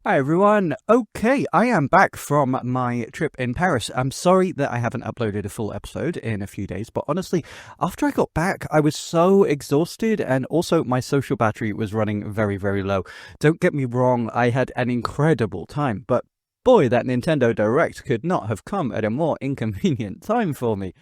Hi everyone. Okay, I am back from my trip in Paris. I'm sorry that I haven't uploaded a full episode in a few days, but honestly, after I got back, I was so exhausted and also my social battery was running very, very low. Don't get me wrong, I had an incredible time, but boy, that Nintendo Direct could not have come at a more inconvenient time for me.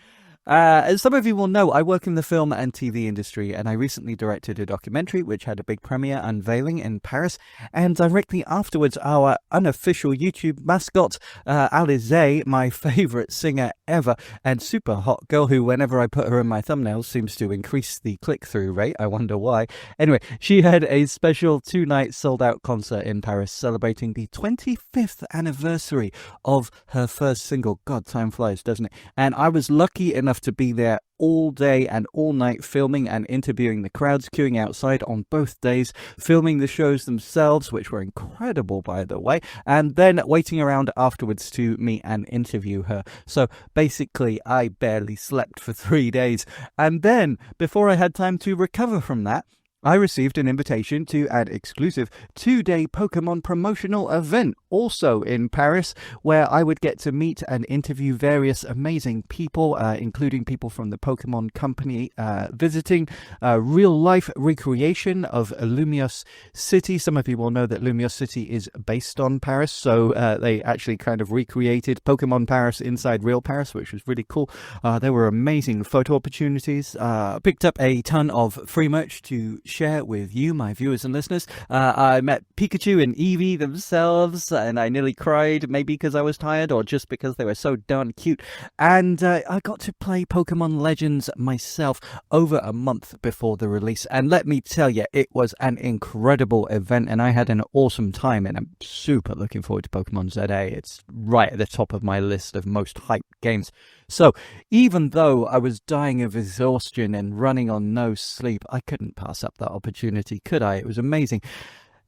As some of you will know, I work in the film and TV industry, and I recently directed a documentary which had a big premiere unveiling in Paris. And directly afterwards, our unofficial YouTube mascot, Alize, my favorite singer ever, and super hot girl who, whenever I put her in my thumbnails, seems to increase the click-through rate. I wonder why. Anyway, she had a special two-night sold-out concert in Paris celebrating the 25th anniversary of her first single. God, time flies, doesn't it? And I was lucky enough to be there all day and all night filming and interviewing the crowds queuing outside on both days, filming the shows themselves, which were incredible, by the way, and then waiting around afterwards to meet and interview her. So basically, I barely slept for 3 days. And then, before I had time to recover from that, I received an invitation to an exclusive 2-day Pokémon promotional event, also in Paris, where I would get to meet and interview various amazing people, including people from the Pokémon company, visiting a real-life recreation of Lumios City. Some of you will know that Lumios City is based on Paris, so they actually kind of recreated Pokémon Paris inside real Paris, which was really cool. There were amazing photo opportunities. Picked up a ton of free merch to share with you, my viewers and listeners. I met Pikachu and Eevee themselves, and I nearly cried, maybe because I was tired or just because they were so darn cute. And I got to play Pokemon Legends myself over a month before the release. And let me tell you, it was an incredible event, and I had an awesome time. And I'm super looking forward to Pokemon ZA. It's right at the top of my list of most hyped games. So, even though I was dying of exhaustion and running on no sleep, I couldn't pass up that opportunity, could I? It was amazing.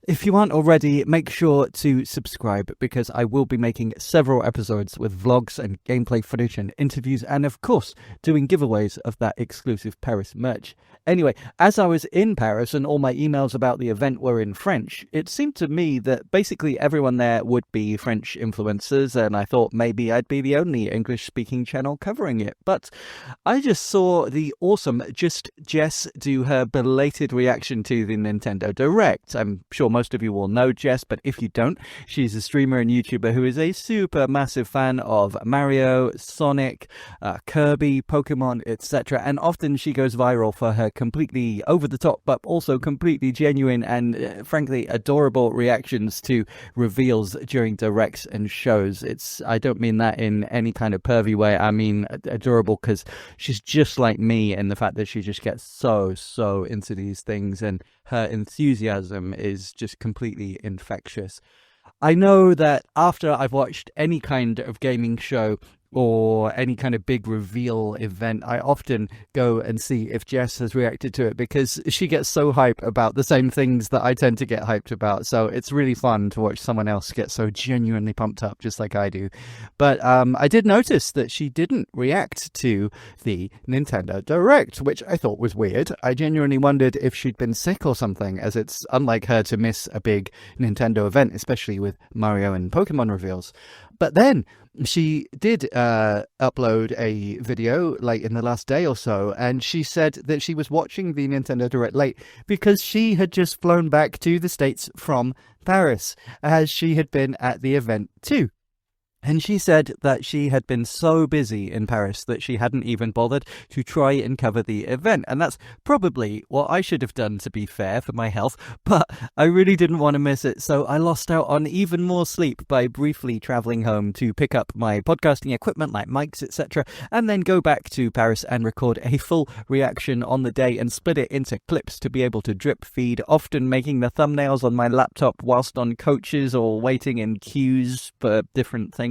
If you aren't already, make sure to subscribe because I will be making several episodes with vlogs and gameplay footage and interviews and, of course, doing giveaways of that exclusive Paris merch. Anyway, as I was in Paris and all my emails about the event were in French, it seemed to me that basically everyone there would be French influencers, and I thought maybe I'd be the only English-speaking channel covering it. But I just saw the awesome Just Jess do her belated reaction to the Nintendo Direct. I'm sure most of you will know Jess, but if you don't, she's a streamer and YouTuber who is a super massive fan of Mario, Sonic, Kirby, Pokemon, etc. And often she goes viral for her completely over-the-top, but also completely genuine and, frankly, adorable reactions to reveals during directs and shows. I don't mean that in any kind of pervy way. I mean adorable because she's just like me in the fact that she just gets so into these things, and her enthusiasm is just completely infectious. I know that after I've watched any kind of gaming show or any kind of big reveal event, I often go and see if Jess has reacted to it because she gets so hyped about the same things that I tend to get hyped about. So it's really fun to watch someone else get so genuinely pumped up just like I do. But I did notice that she didn't react to the Nintendo Direct, which I thought was weird. I genuinely wondered if she'd been sick or something, as it's unlike her to miss a big Nintendo event, especially with Mario and Pokemon reveals. But then she did upload a video late in the last day or so, and she said that she was watching the Nintendo Direct late because she had just flown back to the States from Paris, as she had been at the event too. And she said that she had been so busy in Paris that she hadn't even bothered to try and cover the event. And that's probably what I should have done, to be fair, for my health. But I really didn't want to miss it, so I lost out on even more sleep by briefly travelling home to pick up my podcasting equipment like mics, etc., and then go back to Paris and record a full reaction on the day and split it into clips to be able to drip feed, often making the thumbnails on my laptop whilst on coaches or waiting in queues for different things.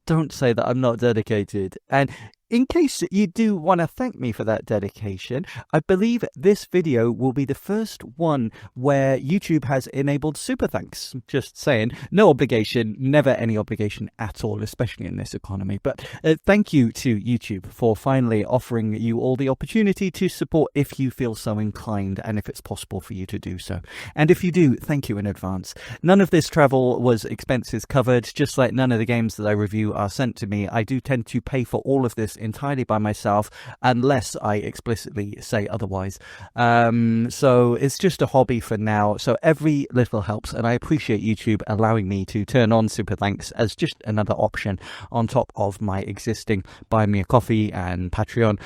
Don't say that I'm not dedicated. And in case you do want to thank me for that dedication, I believe this video will be the first one where YouTube has enabled super thanks. Just saying, no obligation, never any obligation at all, especially in this economy. But thank you to YouTube for finally offering you all the opportunity to support if you feel so inclined and if it's possible for you to do so. And if you do, thank you in advance. None of this travel was expenses covered, just like none of the games that I review are sent to me. I do tend to pay for all of this entirely by myself unless I explicitly say otherwise. So it's just a hobby for now. So every little helps, and I appreciate YouTube allowing me to turn on super thanks as just another option on top of my existing Buy Me a Coffee and Patreon.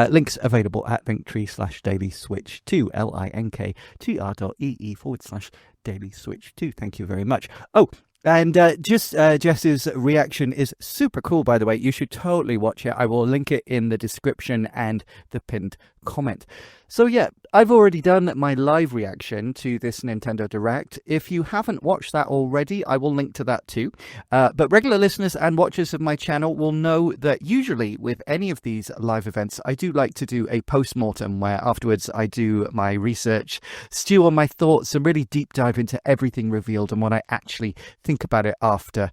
Links available at linktree/dailyswitch2, linktr.ee/dailyswitch2. Thank you very much. Oh, and Jess's reaction is super cool, by the way. You should totally watch it. I will link it in the description and the pinned comment. So yeah, I've already done my live reaction to this Nintendo Direct. If you haven't watched that already, I will link to that too. But regular listeners and watchers of my channel will know that usually with any of these live events, I do like to do a post-mortem where afterwards I do my research, stew on my thoughts, and really deep dive into everything revealed and what I actually think about it after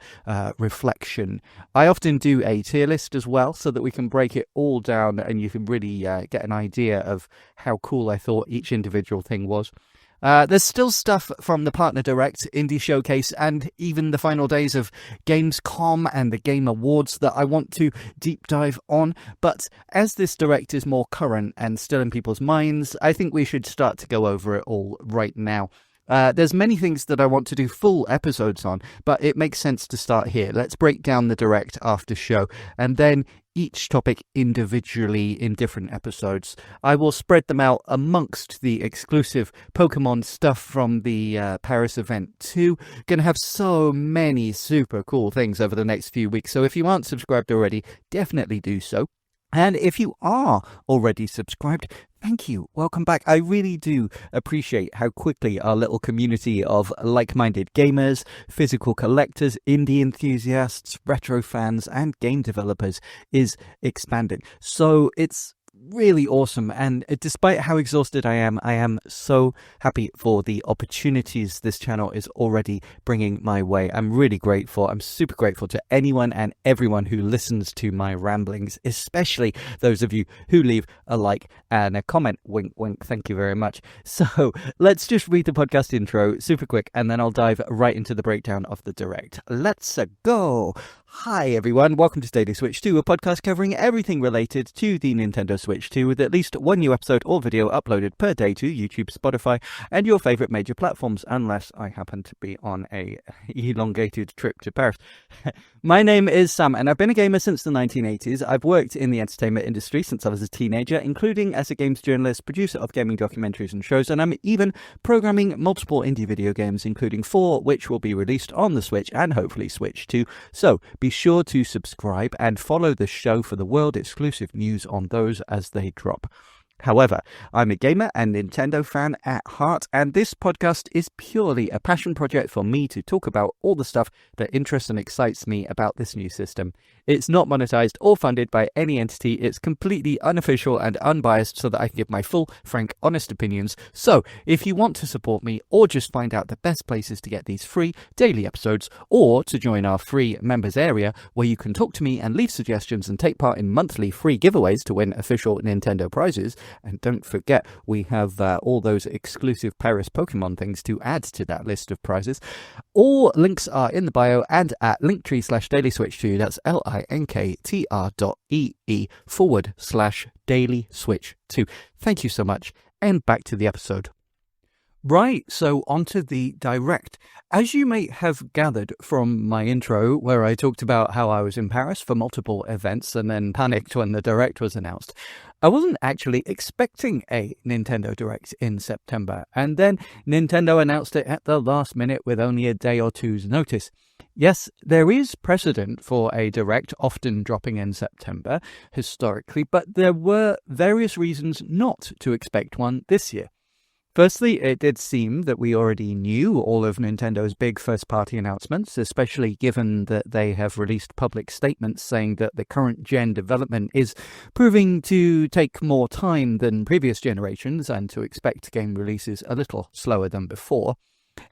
reflection. I often do a tier list as well so that we can break it all down and you can really get an idea of how cool I thought each individual thing was. There's still stuff from the Partner Direct, Indie Showcase, and even the final days of Gamescom and the Game Awards that I want to deep dive on. But as this Direct is more current and still in people's minds, I think we should start to go over it all right now. There's many things that I want to do full episodes on, but it makes sense to start here. Let's break down the Direct after show, and then each topic individually in different episodes. I will spread them out amongst the exclusive Pokemon stuff from the Paris event too. Gonna have so many super cool things over the next few weeks, so if you aren't subscribed already, definitely do so. And if you are already subscribed, thank you. Welcome back. I really do appreciate how quickly our little community of like-minded gamers, physical collectors, indie enthusiasts, retro fans, and game developers is expanding. So it's really awesome, and despite how exhausted I am so happy for the opportunities this channel is already bringing my way. I'm really grateful. I'm super grateful to anyone and everyone who listens to my ramblings, especially those of you who leave a like and a comment. Wink wink, thank you very much. So let's just read the podcast intro super quick and then I'll dive right into the breakdown of the Direct. Let's go. Hi everyone, welcome to Daily Switch 2, a podcast covering everything related to the Nintendo Switch 2 with at least one new episode or video uploaded per day to YouTube, Spotify, and your favourite major platforms, unless I happen to be on a elongated trip to Paris. My name is Sam, and I've been a gamer since the 1980s. I've worked in the entertainment industry since I was a teenager, including as a games journalist, producer of gaming documentaries and shows, and I'm even programming multiple indie video games, including 4 which will be released on the Switch and hopefully Switch 2. So be sure to subscribe and follow the show for the world-exclusive news on those as they drop. However, I'm a gamer and Nintendo fan at heart, and this podcast is purely a passion project for me to talk about all the stuff that interests and excites me about this new system. It's not monetized or funded by any entity. It's completely unofficial and unbiased so that I can give my full, frank, honest opinions. So, if you want to support me or just find out the best places to get these free daily episodes, or to join our free members area where you can talk to me and leave suggestions and take part in monthly free giveaways to win official Nintendo prizes, and don't forget, we have all those exclusive Paris Pokemon things to add to that list of prizes. All links are in the bio and at linktree/dailyswitch2. That's linktr.ee/dailyswitch2. Thank you so much, and back to the episode. Right, so onto the Direct. As you may have gathered from my intro, where I talked about how I was in Paris for multiple events and then panicked when the Direct was announced, I wasn't actually expecting a Nintendo Direct in September, and then Nintendo announced it at the last minute with only a day or two's notice. Yes, there is precedent for a Direct often dropping in September, historically, but there were various reasons not to expect one this year. Firstly, it did seem that we already knew all of Nintendo's big first-party announcements, especially given that they have released public statements saying that the current gen development is proving to take more time than previous generations and to expect game releases a little slower than before.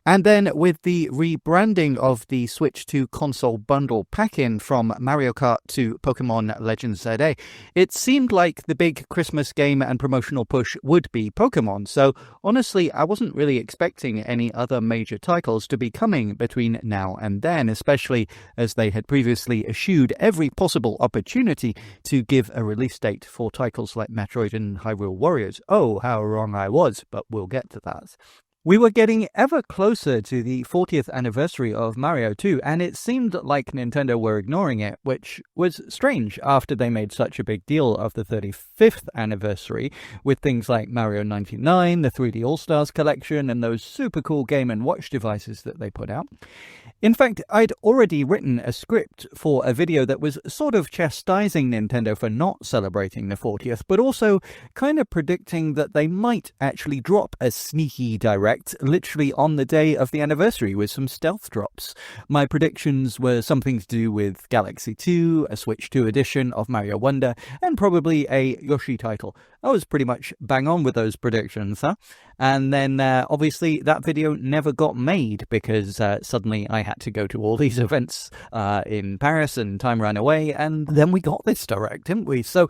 And then with the rebranding of the Switch 2 console bundle pack-in from Mario Kart to Pokémon Legends ZA, it seemed like the big Christmas game and promotional push would be Pokémon. So honestly, I wasn't really expecting any other major titles to be coming between now and then, especially as they had previously eschewed every possible opportunity to give a release date for titles like Metroid and Hyrule Warriors. Oh, how wrong I was, but we'll get to that. We were getting ever closer to the 40th anniversary of Mario 2, and it seemed like Nintendo were ignoring it, which was strange after they made such a big deal of the 35th anniversary with things like Mario 99, the 3D Allstars collection, and those super cool Game & Watch devices that they put out. In fact, I'd already written a script for a video that was sort of chastising Nintendo for not celebrating the 40th, but also kind of predicting that they might actually drop a sneaky direct literally on the day of the anniversary with some stealth drops. My predictions were something to do with Galaxy 2, a Switch 2 edition of Mario Wonder, and probably a Yoshi title. I was pretty much bang on with those predictions, huh? And then, obviously, that video never got made because suddenly I had to go to all these events in Paris and time ran away, and then we got this direct, didn't we? So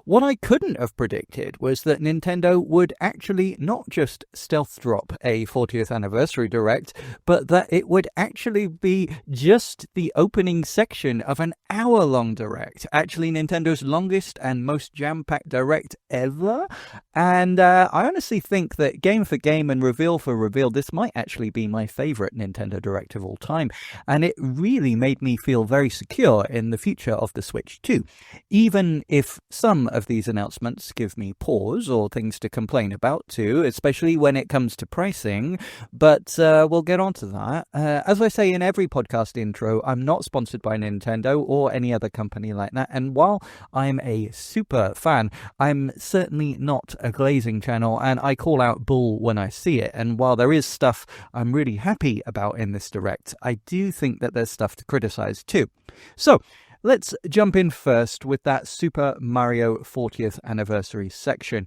what I couldn't have predicted was that Nintendo would actually not just stealth drop a 40th anniversary direct, but that it would actually be just the opening section of an hour-long direct. Actually, Nintendo's longest and most jam-packed direct ever. And I honestly think that game for game and reveal for reveal, this might actually be my favorite Nintendo Direct of all time. And it really made me feel very secure in the future of the Switch 2. Even if some of these announcements give me pause or things to complain about too, especially when it comes to pricing, but we'll get on to that. As I say in every podcast intro, I'm not sponsored by Nintendo or any other company like that, and while I'm a super fan, I'm certainly not a glazing channel, and I call out bull when I see it. And while there is stuff I'm really happy about in this direct, I do think that there's stuff to criticize too. So let's jump in first with that Super Mario 40th anniversary section.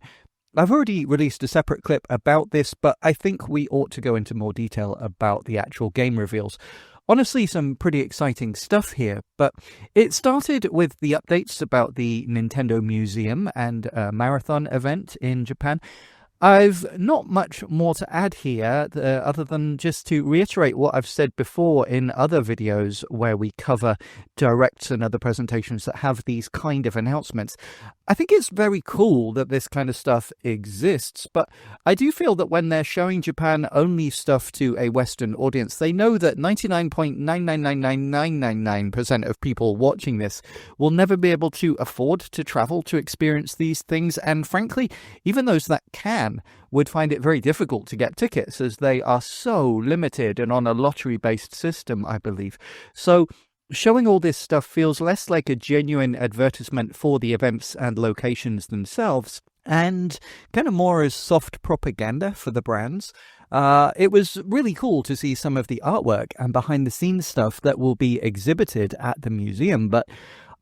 I've already released a separate clip about this, but I think we ought to go into more detail about the actual game reveals. Honestly, some pretty exciting stuff here, but it started with the updates about the Nintendo Museum and Marathon event in Japan. I've not much more to add here other than just to reiterate what I've said before in other videos where we cover directs and other presentations that have these kind of announcements. I think it's very cool that this kind of stuff exists, but I do feel that when they're showing Japan only stuff to a Western audience, they know that 99.9999999% of people watching this will never be able to afford to travel to experience these things, and frankly, even those that can would find it very difficult to get tickets as they are so limited and on a lottery-based system, I believe. So showing all this stuff feels less like a genuine advertisement for the events and locations themselves and kind of more as soft propaganda for the brands. It was really cool to see some of the artwork and behind-the-scenes stuff that will be exhibited at the museum, but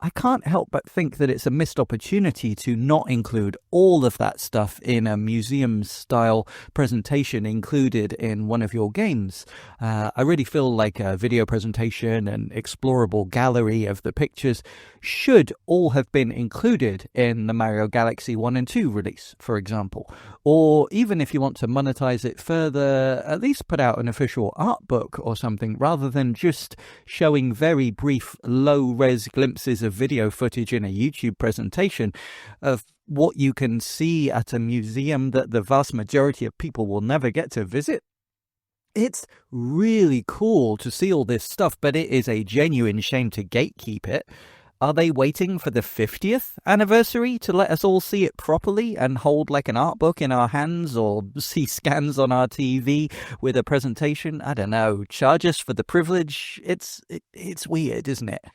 I can't help but think that it's a missed opportunity to not include all of that stuff in a museum-style presentation included in one of your games. I really feel like a video presentation and explorable gallery of the pictures should all have been included in the Mario Galaxy 1 and 2 release, for example. Or even if you want to monetize it further, at least put out an official art book or something, rather than just showing very brief, low-res glimpses of video footage in a YouTube presentation of what you can see at a museum that the vast majority of people will never get to visit. It's really cool to see all this stuff, but it is a genuine shame to gatekeep it. Are they waiting for the 50th anniversary to let us all see it properly and hold like an art book in our hands or see scans on our TV with a presentation? I don't know. Charge us for the privilege? It's weird, isn't it?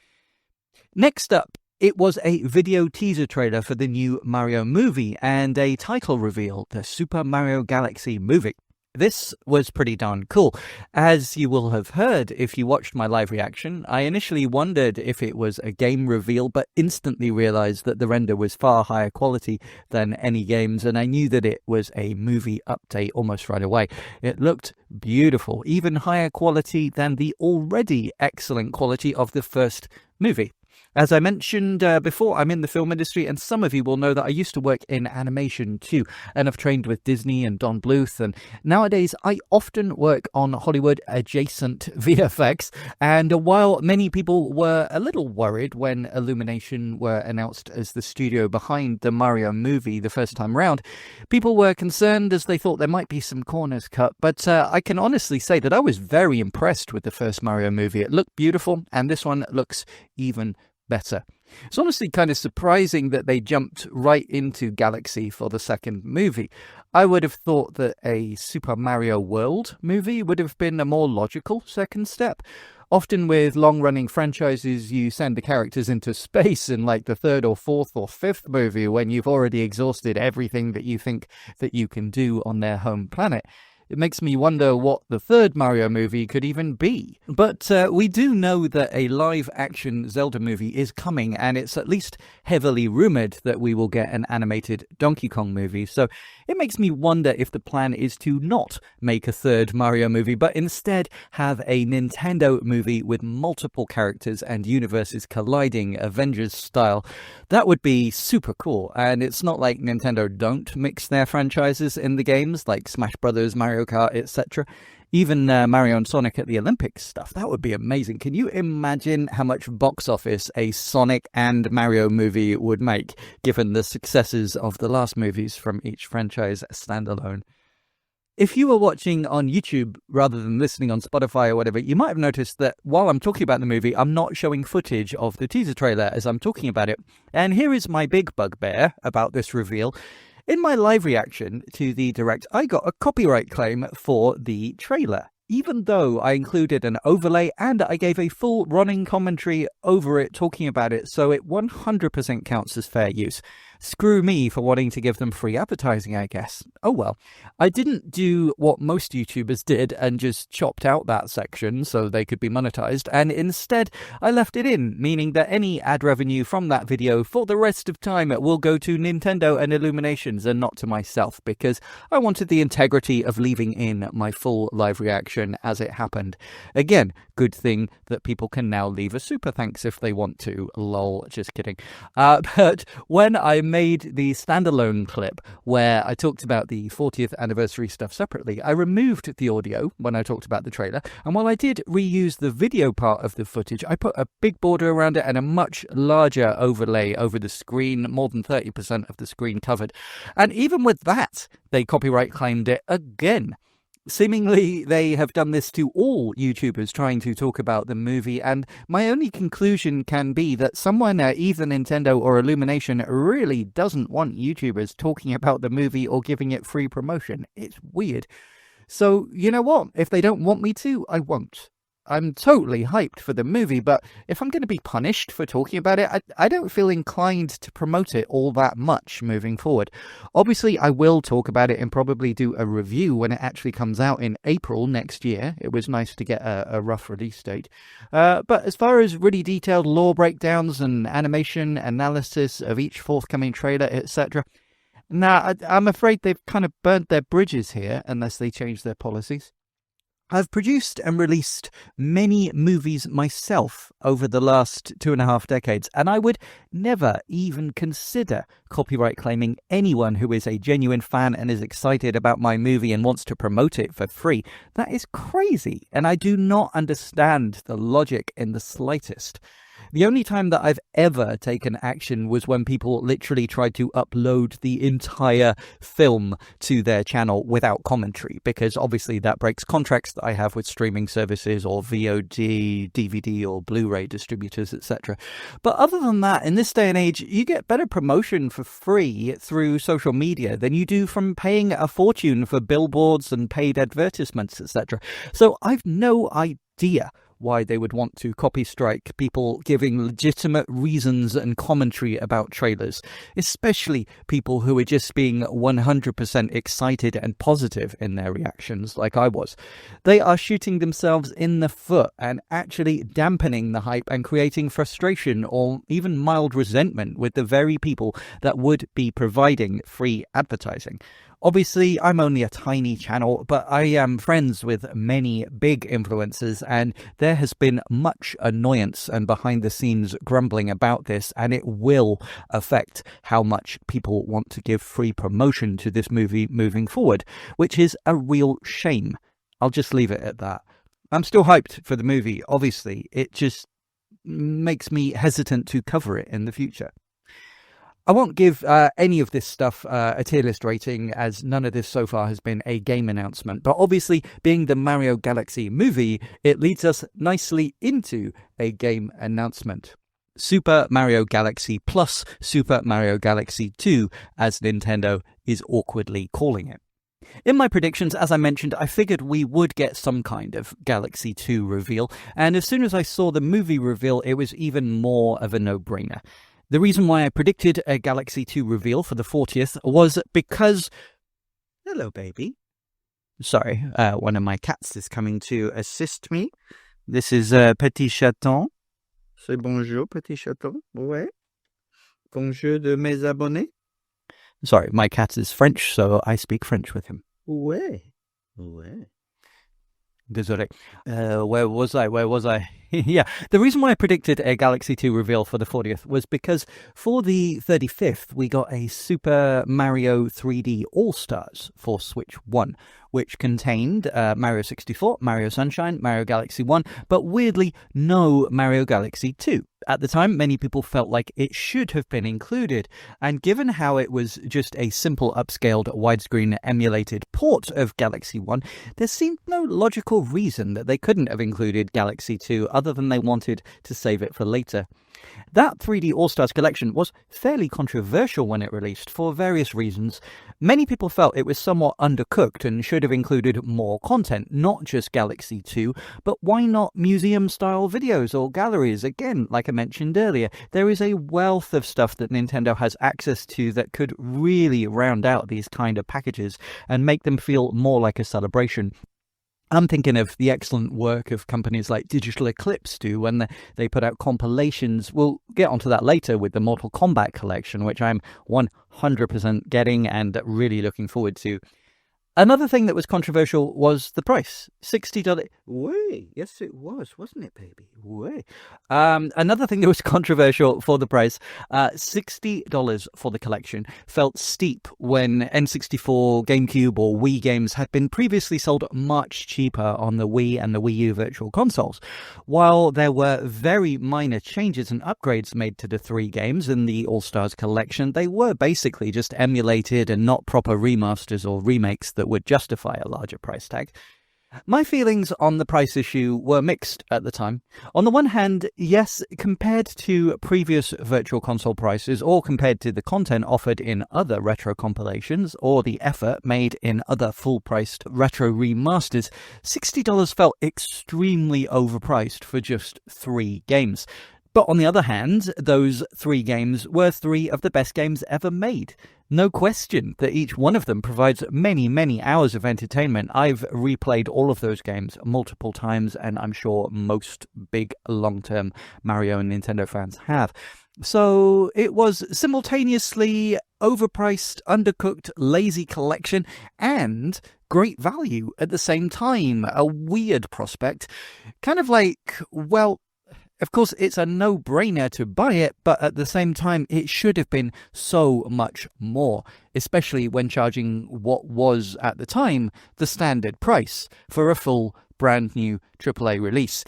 Next up It was a video teaser trailer for the new Mario movie and a title reveal, the Super Mario Galaxy movie. This was pretty darn cool. As you will have heard if you watched my live reaction, I initially wondered if it was a game reveal, but instantly realized that the render was far higher quality than any games, and I knew that it was a movie update almost right away. It looked beautiful, even higher quality than the already excellent quality of the first movie. As I mentioned before, I'm in the film industry, and some of you will know that I used to work in animation too, and I've trained with Disney and Don Bluth, and nowadays I often work on Hollywood-adjacent VFX, and while many people were a little worried when Illumination were announced as the studio behind the Mario movie the first time round, people were concerned as they thought there might be some corners cut, but I can honestly say that I was very impressed with the first Mario movie. It looked beautiful, and this one looks even better. It's honestly kind of surprising that they jumped right into Galaxy for the second movie. I would have thought that a Super Mario World movie would have been a more logical second step. Often with long-running franchises, you send the characters into space in like the third or fourth or fifth movie when you've already exhausted everything that you think that you can do on their home planet. It makes me wonder what the third Mario movie could even be. But we do know that a live-action Zelda movie is coming, and it's at least heavily rumored that we will get an animated Donkey Kong movie. So it makes me wonder if the plan is to not make a third Mario movie, but instead have a Nintendo movie with multiple characters and universes colliding, Avengers style. That would be super cool, and it's not like Nintendo don't mix their franchises in the games, like Smash Brothers, Mario Kart, etc. Even Mario and Sonic at the Olympics stuff. That would be amazing. Can you imagine how much box office a Sonic and Mario movie would make, given the successes of the last movies from each franchise standalone? If you were watching on YouTube rather than listening on Spotify or whatever, you might have noticed that while I'm talking about the movie, I'm not showing footage of the teaser trailer as I'm talking about it. And here is my big bugbear about this reveal. In my live reaction to the Direct, I got a copyright claim for the trailer, even though I included an overlay and I gave a full running commentary over it talking about it, so it 100% counts as fair use. Screw me for wanting to give them free advertising, I guess. Oh well. I didn't do what most YouTubers did and just chopped out that section so they could be monetized, and instead I left it in, meaning that any ad revenue from that video for the rest of time will go to Nintendo and Illuminations and not to myself, because I wanted the integrity of leaving in my full live reaction as it happened. Again, good thing that people can now leave a super thanks if they want to. Lol, just kidding. But when I made the standalone clip where I talked about the 40th anniversary stuff separately, I removed the audio when I talked about the trailer, and while I did reuse the video part of the footage, I put a big border around it and a much larger overlay over the screen, more than 30% of the screen covered. And even with that, they copyright claimed it again. Seemingly, they have done this to all YouTubers trying to talk about the movie, and my only conclusion can be that someone at either Nintendo or Illumination really doesn't want YouTubers talking about the movie or giving it free promotion. It's weird. So, you know what? If they don't want me to, I won't. I'm totally hyped for the movie, but if I'm going to be punished for talking about it, I don't feel inclined to promote it all that much moving forward. Obviously, I will talk about it and probably do a review when it actually comes out in April next year. It was nice to get a rough release date. But as far as really detailed lore breakdowns and animation analysis of each forthcoming trailer, etc., I'm afraid they've kind of burnt their bridges here unless they change their policies. I've produced and released many movies myself over the last 2.5 decades, and I would never even consider copyright claiming anyone who is a genuine fan and is excited about my movie and wants to promote it for free. That is crazy, and I do not understand the logic in the slightest. The only time that I've ever taken action was when people literally tried to upload the entire film to their channel without commentary, because obviously that breaks contracts that I have with streaming services or VOD, DVD or Blu-ray distributors, etc. But other than that, in this day and age, you get better promotion for free through social media than you do from paying a fortune for billboards and paid advertisements, etc. So I've no idea why they would want to copy strike people giving legitimate reasons and commentary about trailers, especially people who are just being 100% excited and positive in their reactions like I was. They are shooting themselves in the foot and actually dampening the hype and creating frustration or even mild resentment with the very people that would be providing free advertising. Obviously, I'm only a tiny channel, but I am friends with many big influencers, and there has been much annoyance and behind-the-scenes grumbling about this, and it will affect how much people want to give free promotion to this movie moving forward, which is a real shame. I'll just leave it at that. I'm still hyped for the movie, obviously. It just makes me hesitant to cover it in the future. I won't give any of this stuff a tier list rating, as none of this so far has been a game announcement. But obviously, being the Mario Galaxy movie, it leads us nicely into a game announcement. Super Mario Galaxy plus Super Mario Galaxy 2, as Nintendo is awkwardly calling it. In my predictions, as I mentioned, I figured we would get some kind of Galaxy 2 reveal, and as soon as I saw the movie reveal, it was even more of a no-brainer. The reason why I predicted a Galaxy 2 reveal for the 40th was because... Hello, baby. Sorry, one of my cats is coming to assist me. This is Petit Chaton. C'est bonjour, Petit Chaton. Ouais. Bonjour de mes abonnés. Sorry, my cat is French, so I speak French with him. Ouais. Ouais. Désolé. Where was I? Yeah, the reason why I predicted a Galaxy 2 reveal for the 40th was because for the 35th, we got a Super Mario 3D All-Stars for Switch 1, which contained Mario 64, Mario Sunshine, Mario Galaxy 1, but weirdly, no Mario Galaxy 2. At the time, many people felt like it should have been included, and given how it was just a simple upscaled widescreen emulated port of Galaxy 1, there seemed no logical reason that they couldn't have included Galaxy 2 other than they wanted to save it for later. That 3D All-Stars collection was fairly controversial when it released for various reasons. Many people felt it was somewhat undercooked and should have included more content, not just Galaxy 2, but why not museum-style videos or galleries? Again, like I mentioned earlier, there is a wealth of stuff that Nintendo has access to that could really round out these kind of packages and make them feel more like a celebration. I'm thinking of the excellent work of companies like Digital Eclipse do when they put out compilations. We'll get onto that later with the Mortal Kombat collection, which I'm 100% getting and really looking forward to. Another thing that was controversial was the price. $60. Way, yes it was, wasn't it, baby? Way. Another thing that was controversial for the price, $60 for the collection, felt steep when N64, GameCube or Wii games had been previously sold much cheaper on the Wii and the Wii U Virtual Consoles. While there were very minor changes and upgrades made to the three games in the All-Stars collection, they were basically just emulated and not proper remasters or remakes that would justify a larger price tag. My feelings on the price issue were mixed at the time. On the one hand, yes, compared to previous Virtual Console prices or compared to the content offered in other retro compilations or the effort made in other full-priced retro remasters, $60 felt extremely overpriced for just 3 games. But on the other hand, those 3 games were 3 of the best games ever made. No question that each one of them provides many, many hours of entertainment. I've replayed all of those games multiple times, and I'm sure most big long-term Mario and Nintendo fans have. So it was simultaneously overpriced, undercooked, lazy collection, and great value at the same time. A weird prospect. Kind of like, well, of course, it's a no-brainer to buy it, but at the same time, it should have been so much more, especially when charging what was, at the time, the standard price for a full, brand-new AAA release.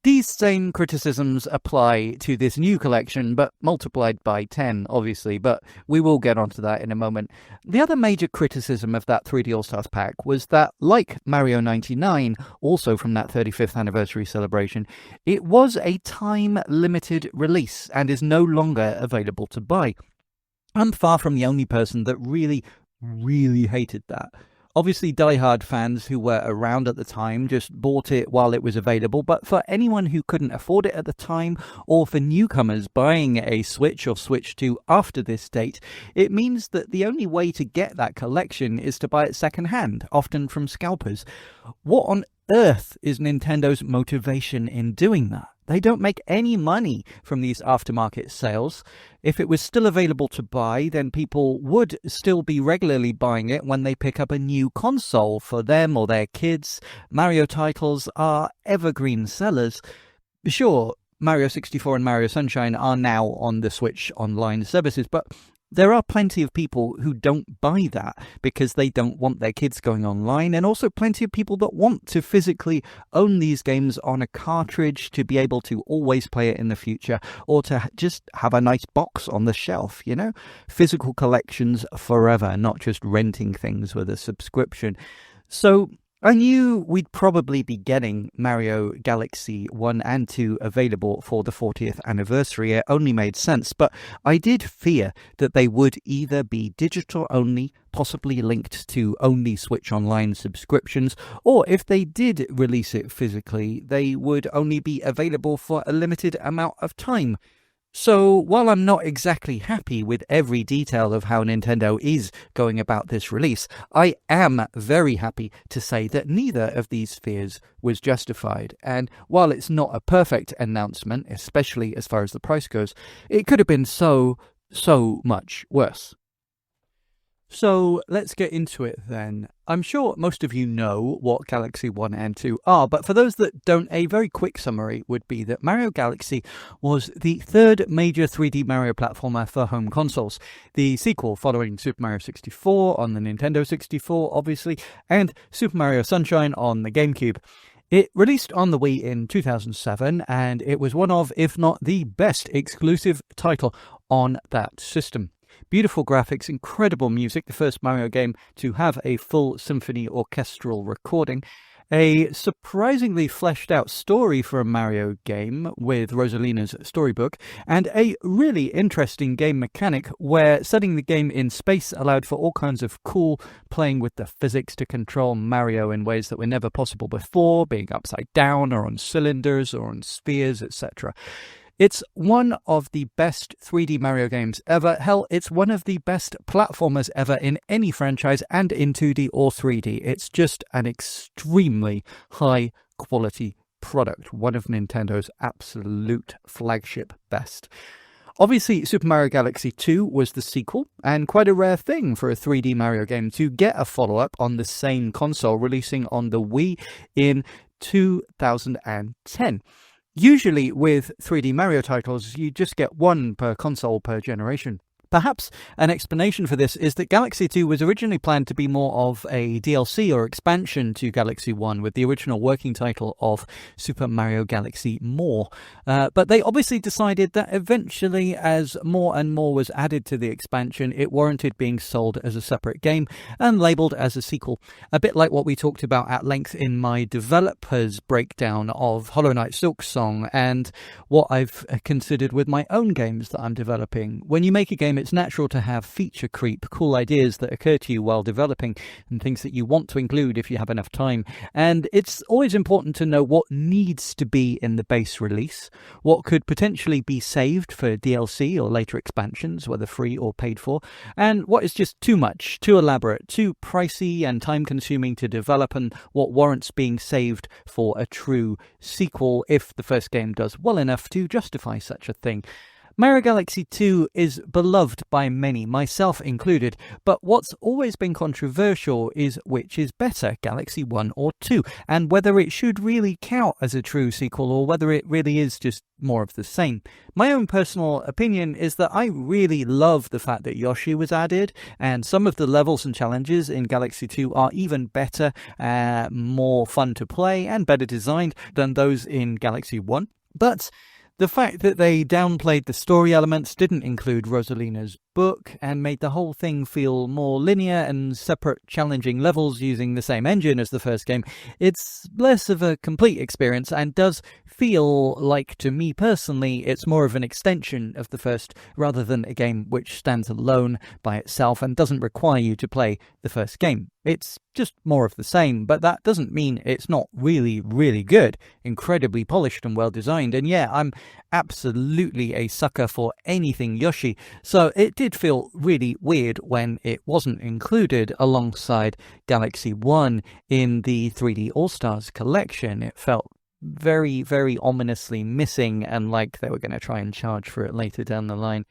These same criticisms apply to this new collection, but multiplied by 10, obviously, but we will get onto that in a moment. The other major criticism of that 3D All-Stars pack was that, like Mario 99, also from that 35th anniversary celebration, it was a time-limited release and is no longer available to buy. I'm far from the only person that really hated that. Obviously, diehard fans who were around at the time just bought it while it was available, but for anyone who couldn't afford it at the time, or for newcomers buying a Switch or Switch 2 after this date, it means that the only way to get that collection is to buy it secondhand, often from scalpers. What on earth is Nintendo's motivation in doing that? They don't make any money from these aftermarket sales. If it was still available to buy, then people would still be regularly buying it when they pick up a new console for them or their kids. Mario titles are evergreen sellers. Sure, Mario 64 and Mario Sunshine are now on the Switch online services, but there are plenty of people who don't buy that because they don't want their kids going online, and also plenty of people that want to physically own these games on a cartridge to be able to always play it in the future, or to just have a nice box on the shelf, you know? Physical collections forever, not just renting things with a subscription. So I knew we'd probably be getting Mario Galaxy 1 and 2 available for the 40th anniversary. It only made sense, but I did fear that they would either be digital only, possibly linked to only Switch Online subscriptions, or if they did release it physically, they would only be available for a limited amount of time. So, while I'm not exactly happy with every detail of how Nintendo is going about this release, I am very happy to say that neither of these fears was justified. And while it's not a perfect announcement, especially as far as the price goes, it could have been so much worse. So let's get into it then. I'm sure most of you know what Galaxy 1 and 2 are, but for those that don't, a very quick summary would be that Mario Galaxy was the third major 3D Mario platformer for home consoles. The sequel following Super Mario 64 on the Nintendo 64, obviously, and Super Mario Sunshine on the GameCube. It released on the Wii in 2007, and it was one of, if not the best exclusive title on that system. Beautiful graphics, incredible music, the first Mario game to have a full symphony orchestral recording, a surprisingly fleshed out story for a Mario game with Rosalina's Storybook, and a really interesting game mechanic where setting the game in space allowed for all kinds of cool playing with the physics to control Mario in ways that were never possible before, being upside down or on cylinders or on spheres, etc. It's one of the best 3D Mario games ever. Hell, it's one of the best platformers ever in any franchise and in 2D or 3D. It's just an extremely high quality product. One of Nintendo's absolute flagship best. Obviously, Super Mario Galaxy 2 was the sequel, and quite a rare thing for a 3D Mario game to get a follow-up on the same console, releasing on the Wii in 2010. Usually with 3D Mario titles, you just get one per console per generation. Perhaps an explanation for this is that Galaxy 2 was originally planned to be more of a DLC or expansion to Galaxy 1, with the original working title of Super Mario Galaxy More. But they obviously decided that eventually, as more and more was added to the expansion, it warranted being sold as a separate game and labelled as a sequel. A bit like what we talked about at length in my developer's breakdown of Hollow Knight Silksong, and what I've considered with my own games that I'm developing. When you make a game, it's natural to have feature creep, cool ideas that occur to you while developing, and things that you want to include if you have enough time. And it's always important to know what needs to be in the base release, what could potentially be saved for DLC or later expansions, whether free or paid for, and what is just too much, too elaborate, too pricey and time-consuming to develop, and what warrants being saved for a true sequel if the first game does well enough to justify such a thing. Mario Galaxy 2 is beloved by many, myself included, but what's always been controversial is which is better, Galaxy 1 or 2, and whether it should really count as a true sequel or whether it really is just more of the same. My own personal opinion is that I really love the fact that Yoshi was added, and some of the levels and challenges in Galaxy 2 are even better, more fun to play, and better designed than those in Galaxy 1. But The fact that they downplayed the story elements, didn't include Rosalina's book, and made the whole thing feel more linear and separate challenging levels using the same engine as the first game, it's less of a complete experience and does feel like, to me personally, it's more of an extension of the first rather than a game which stands alone by itself and doesn't require you to play the first game. It's just more of the same, but that doesn't mean it's not really, really good, incredibly polished and well designed. And yeah, I'm absolutely a sucker for anything Yoshi, so it did feel really weird when it wasn't included alongside Galaxy 1 in the 3D All-Stars collection. It felt very, very ominously missing and like they were going to try and charge for it later down the line.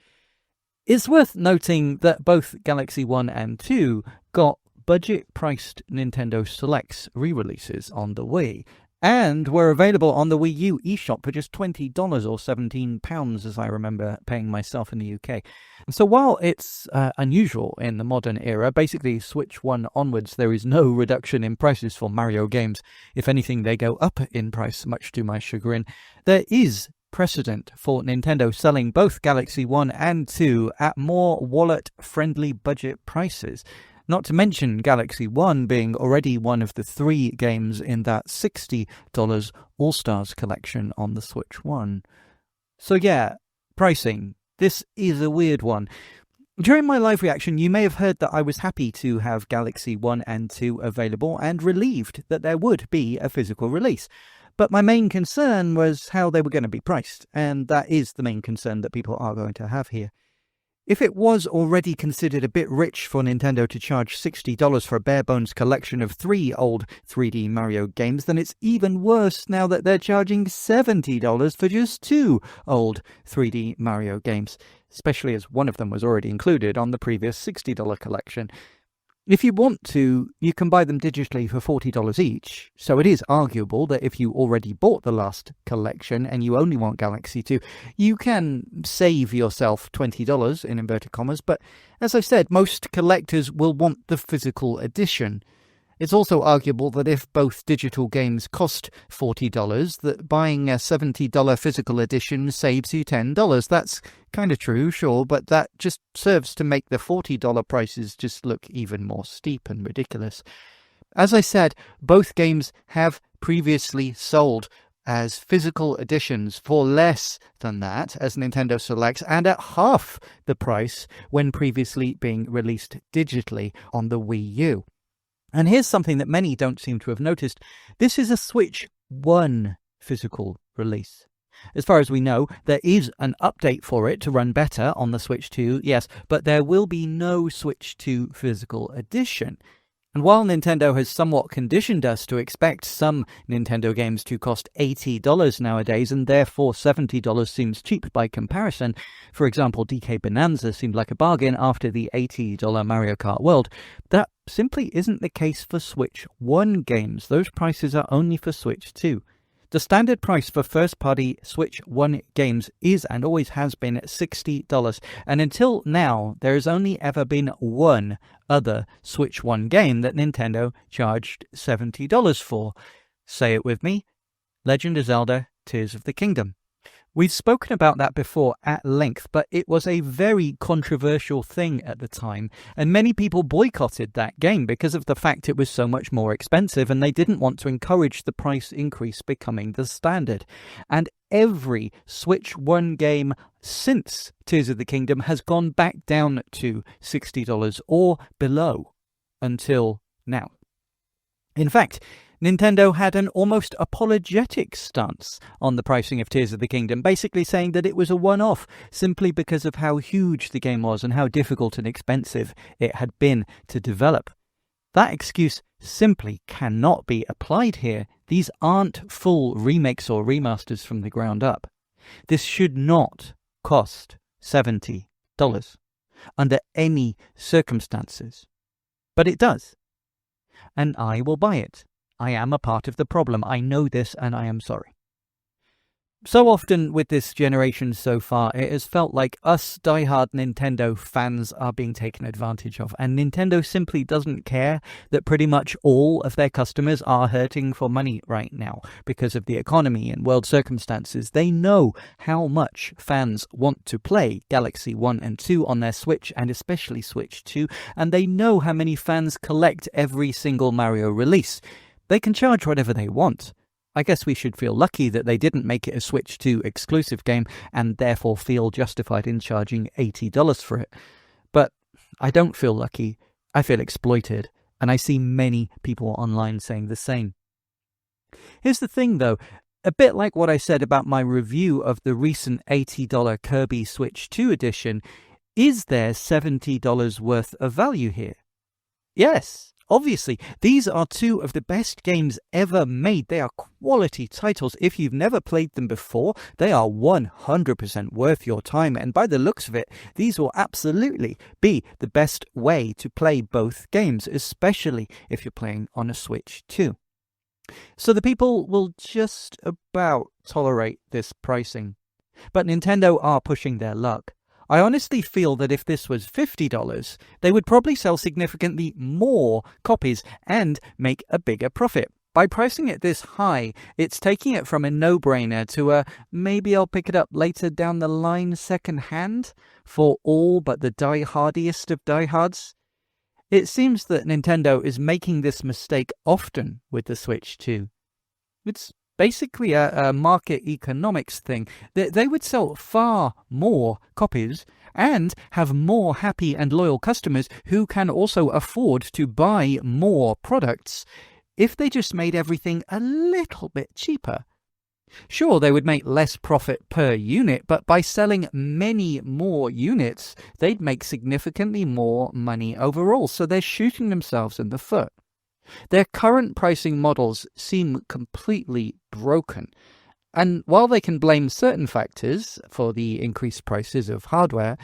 It's worth noting that both Galaxy 1 and 2 got budget-priced Nintendo Selects re-releases on the Wii, and were available on the Wii U eShop for just $20 or £17, as I remember paying myself in the UK. And so while it's unusual in the modern era, basically Switch 1 onwards, there is no reduction in prices for Mario games. If anything, they go up in price, much to my chagrin. There is precedent for Nintendo selling both Galaxy 1 and 2 at more wallet-friendly budget prices. Not to mention Galaxy 1 being already one of the 3 games in that $60 All-Stars collection on the Switch 1. So yeah, pricing. This is a weird one. During my live reaction, you may have heard that I was happy to have Galaxy 1 and 2 available and relieved that there would be a physical release. But my main concern was how they were going to be priced, and that is the main concern that people are going to have here. If it was already considered a bit rich for Nintendo to charge $60 for a bare-bones collection of 3 old 3D Mario games, then it's even worse now that they're charging $70 for just 2 old 3D Mario games, especially as one of them was already included on the previous $60 collection. If you want to, you can buy them digitally for $40 each, so it is arguable that if you already bought the last collection and you only want Galaxy 2, you can save yourself $20 in inverted commas, but as I said, most collectors will want the physical edition. It's also arguable that if both digital games cost $40, that buying a $70 physical edition saves you $10. That's kind of true, sure, but that just serves to make the $40 prices just look even more steep and ridiculous. As I said, both games have previously sold as physical editions for less than that as Nintendo Selects, and at half the price when previously being released digitally on the Wii U. And here's something that many don't seem to have noticed. This is a Switch 1 physical release. As far as we know, there is an update for it to run better on the Switch 2, yes, but there will be no Switch 2 physical edition. And while Nintendo has somewhat conditioned us to expect some Nintendo games to cost $80 nowadays, and therefore $70 seems cheap by comparison, for example, DK Bonanza seemed like a bargain after the $80 Mario Kart World, that simply isn't the case for Switch 1 games. Those prices are only for Switch 2. The standard price for first-party Switch 1 games is and always has been $60, and until now, there has only ever been one other Switch 1 game that Nintendo charged $70 for. Say it with me, Legend of Zelda Tears of the Kingdom. We've spoken about that before at length, but it was a very controversial thing at the time, and many people boycotted that game because of the fact it was so much more expensive, and they didn't want to encourage the price increase becoming the standard. And every Switch 1 game since Tears of the Kingdom has gone back down to $60 or below until now. In fact, Nintendo had an almost apologetic stance on the pricing of Tears of the Kingdom, basically saying that it was a one-off simply because of how huge the game was and how difficult and expensive it had been to develop. That excuse simply cannot be applied here. These aren't full remakes or remasters from the ground up. This should not cost $70 under any circumstances. But it does. And I will buy it. I am a part of the problem. I know this and I am sorry. So often with this generation so far, it has felt like us diehard Nintendo fans are being taken advantage of, and Nintendo simply doesn't care that pretty much all of their customers are hurting for money right now because of the economy and world circumstances. They know how much fans want to play Galaxy 1 and 2 on their Switch, and especially Switch 2, and they know how many fans collect every single Mario release. They can charge whatever they want. I guess we should feel lucky that they didn't make it a Switch 2 exclusive game and therefore feel justified in charging $80 for it. But I don't feel lucky. I feel exploited, and I see many people online saying the same. Here's the thing though, a bit like what I said about my review of the recent $80 Kirby Switch 2 edition, is there $70 worth of value here? Yes. Obviously, these are two of the best games ever made. They are quality titles. If you've never played them before, they are 100% worth your time. And by the looks of it, these will absolutely be the best way to play both games, especially if you're playing on a Switch 2. So the people will just about tolerate this pricing. But Nintendo are pushing their luck. I honestly feel that if this was $50, they would probably sell significantly more copies and make a bigger profit. By pricing it this high, it's taking it from a no-brainer to a maybe I'll pick it up later down the line second-hand for all but the die-hardiest of diehards. It seems that Nintendo is making this mistake often with the Switch 2. It's basically a market economics thing. They would sell far more copies and have more happy and loyal customers who can also afford to buy more products if they just made everything a little bit cheaper. Sure, they would make less profit per unit, but by selling many more units, they'd make significantly more money overall, so they're shooting themselves in the foot. Their current pricing models seem completely broken, and while they can blame certain factors for the increased prices of hardware,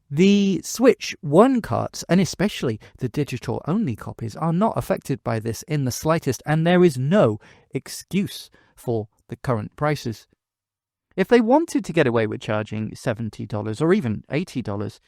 the Switch 1 carts, and especially the digital-only copies, are not affected by this in the slightest, and there is no excuse for the current prices. If they wanted to get away with charging $70 or even $80,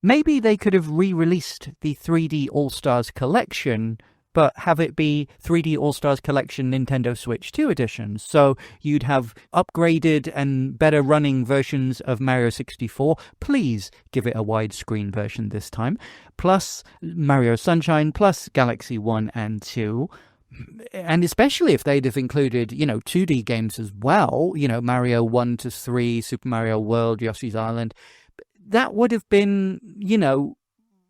maybe they could have re-released the 3D All-Stars collection, but have it be 3D All-Stars Collection Nintendo Switch 2 edition. So you'd have upgraded and better running versions of Mario 64. Please give it a widescreen version this time. Plus Mario Sunshine, plus Galaxy 1 and 2. And especially if they'd have included, 2D games as well, Mario 1 to 3, Super Mario World, Yoshi's Island. That would have been,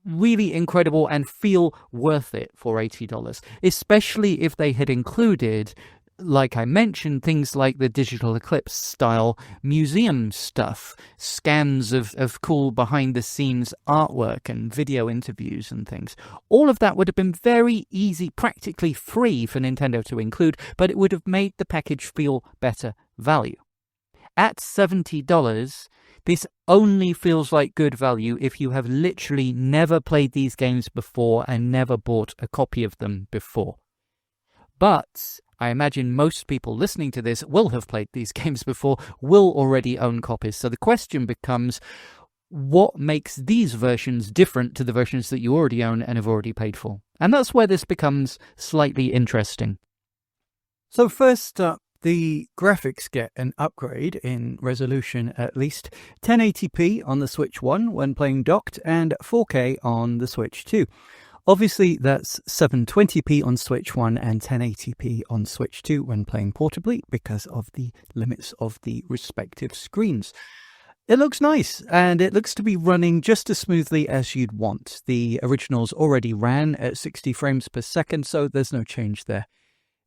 really incredible and feel worth it for $80, especially if they had included, like I mentioned, things like the Digital Eclipse style museum stuff, scans of cool behind-the-scenes artwork and video interviews and things. All of that would have been very easy, practically free for Nintendo to include, but it would have made the package feel better value. At $70, this only feels like good value if you have literally never played these games before and never bought a copy of them before. But I imagine most people listening to this will have played these games before, will already own copies. So the question becomes, what makes these versions different to the versions that you already own and have already paid for? And that's where this becomes slightly interesting. So first up, the graphics get an upgrade in resolution, at least 1080p on the Switch 1 when playing docked, and 4K on the Switch 2. Obviously, that's 720p on Switch 1 and 1080p on Switch 2 when playing portably because of the limits of the respective screens. It looks nice, and it looks to be running just as smoothly as you'd want. The originals already ran at 60 frames per second, so there's no change there.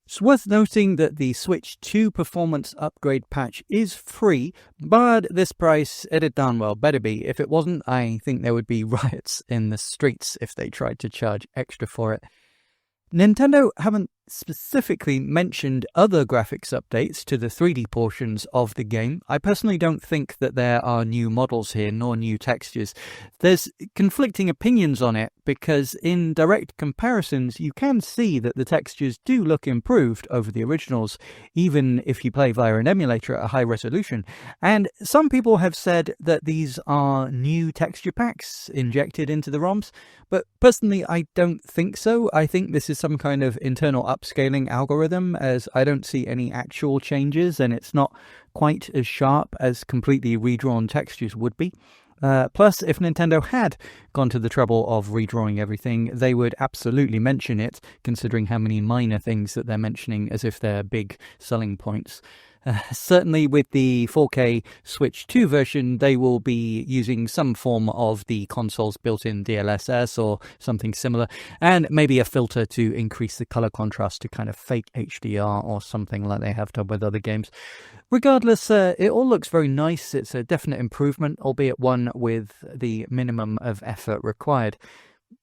It's worth noting that the Switch 2 performance upgrade patch is free, but this price, it darn well better be. If it wasn't, I think there would be riots in the streets if they tried to charge extra for it. Nintendo haven't specifically mentioned other graphics updates to the 3D portions of the game. I personally don't think that there are new models here, nor new textures. There's conflicting opinions on it, because in direct comparisons, you can see that the textures do look improved over the originals, even if you play via an emulator at a high resolution. And some people have said that these are new texture packs injected into the ROMs, but personally, I don't think so. I think this is some kind of internal upscaling algorithm, as I don't see any actual changes, and it's not quite as sharp as completely redrawn textures would be. Plus, if Nintendo had gone to the trouble of redrawing everything, they would absolutely mention it, considering how many minor things that they're mentioning as if they're big selling points. Certainly with the 4K Switch 2 version, they will be using some form of the console's built-in DLSS or something similar, and maybe a filter to increase the color contrast to kind of fake HDR or something like they have done with other games. Regardless, it all looks very nice. It's a definite improvement, albeit one with the minimum of effort required.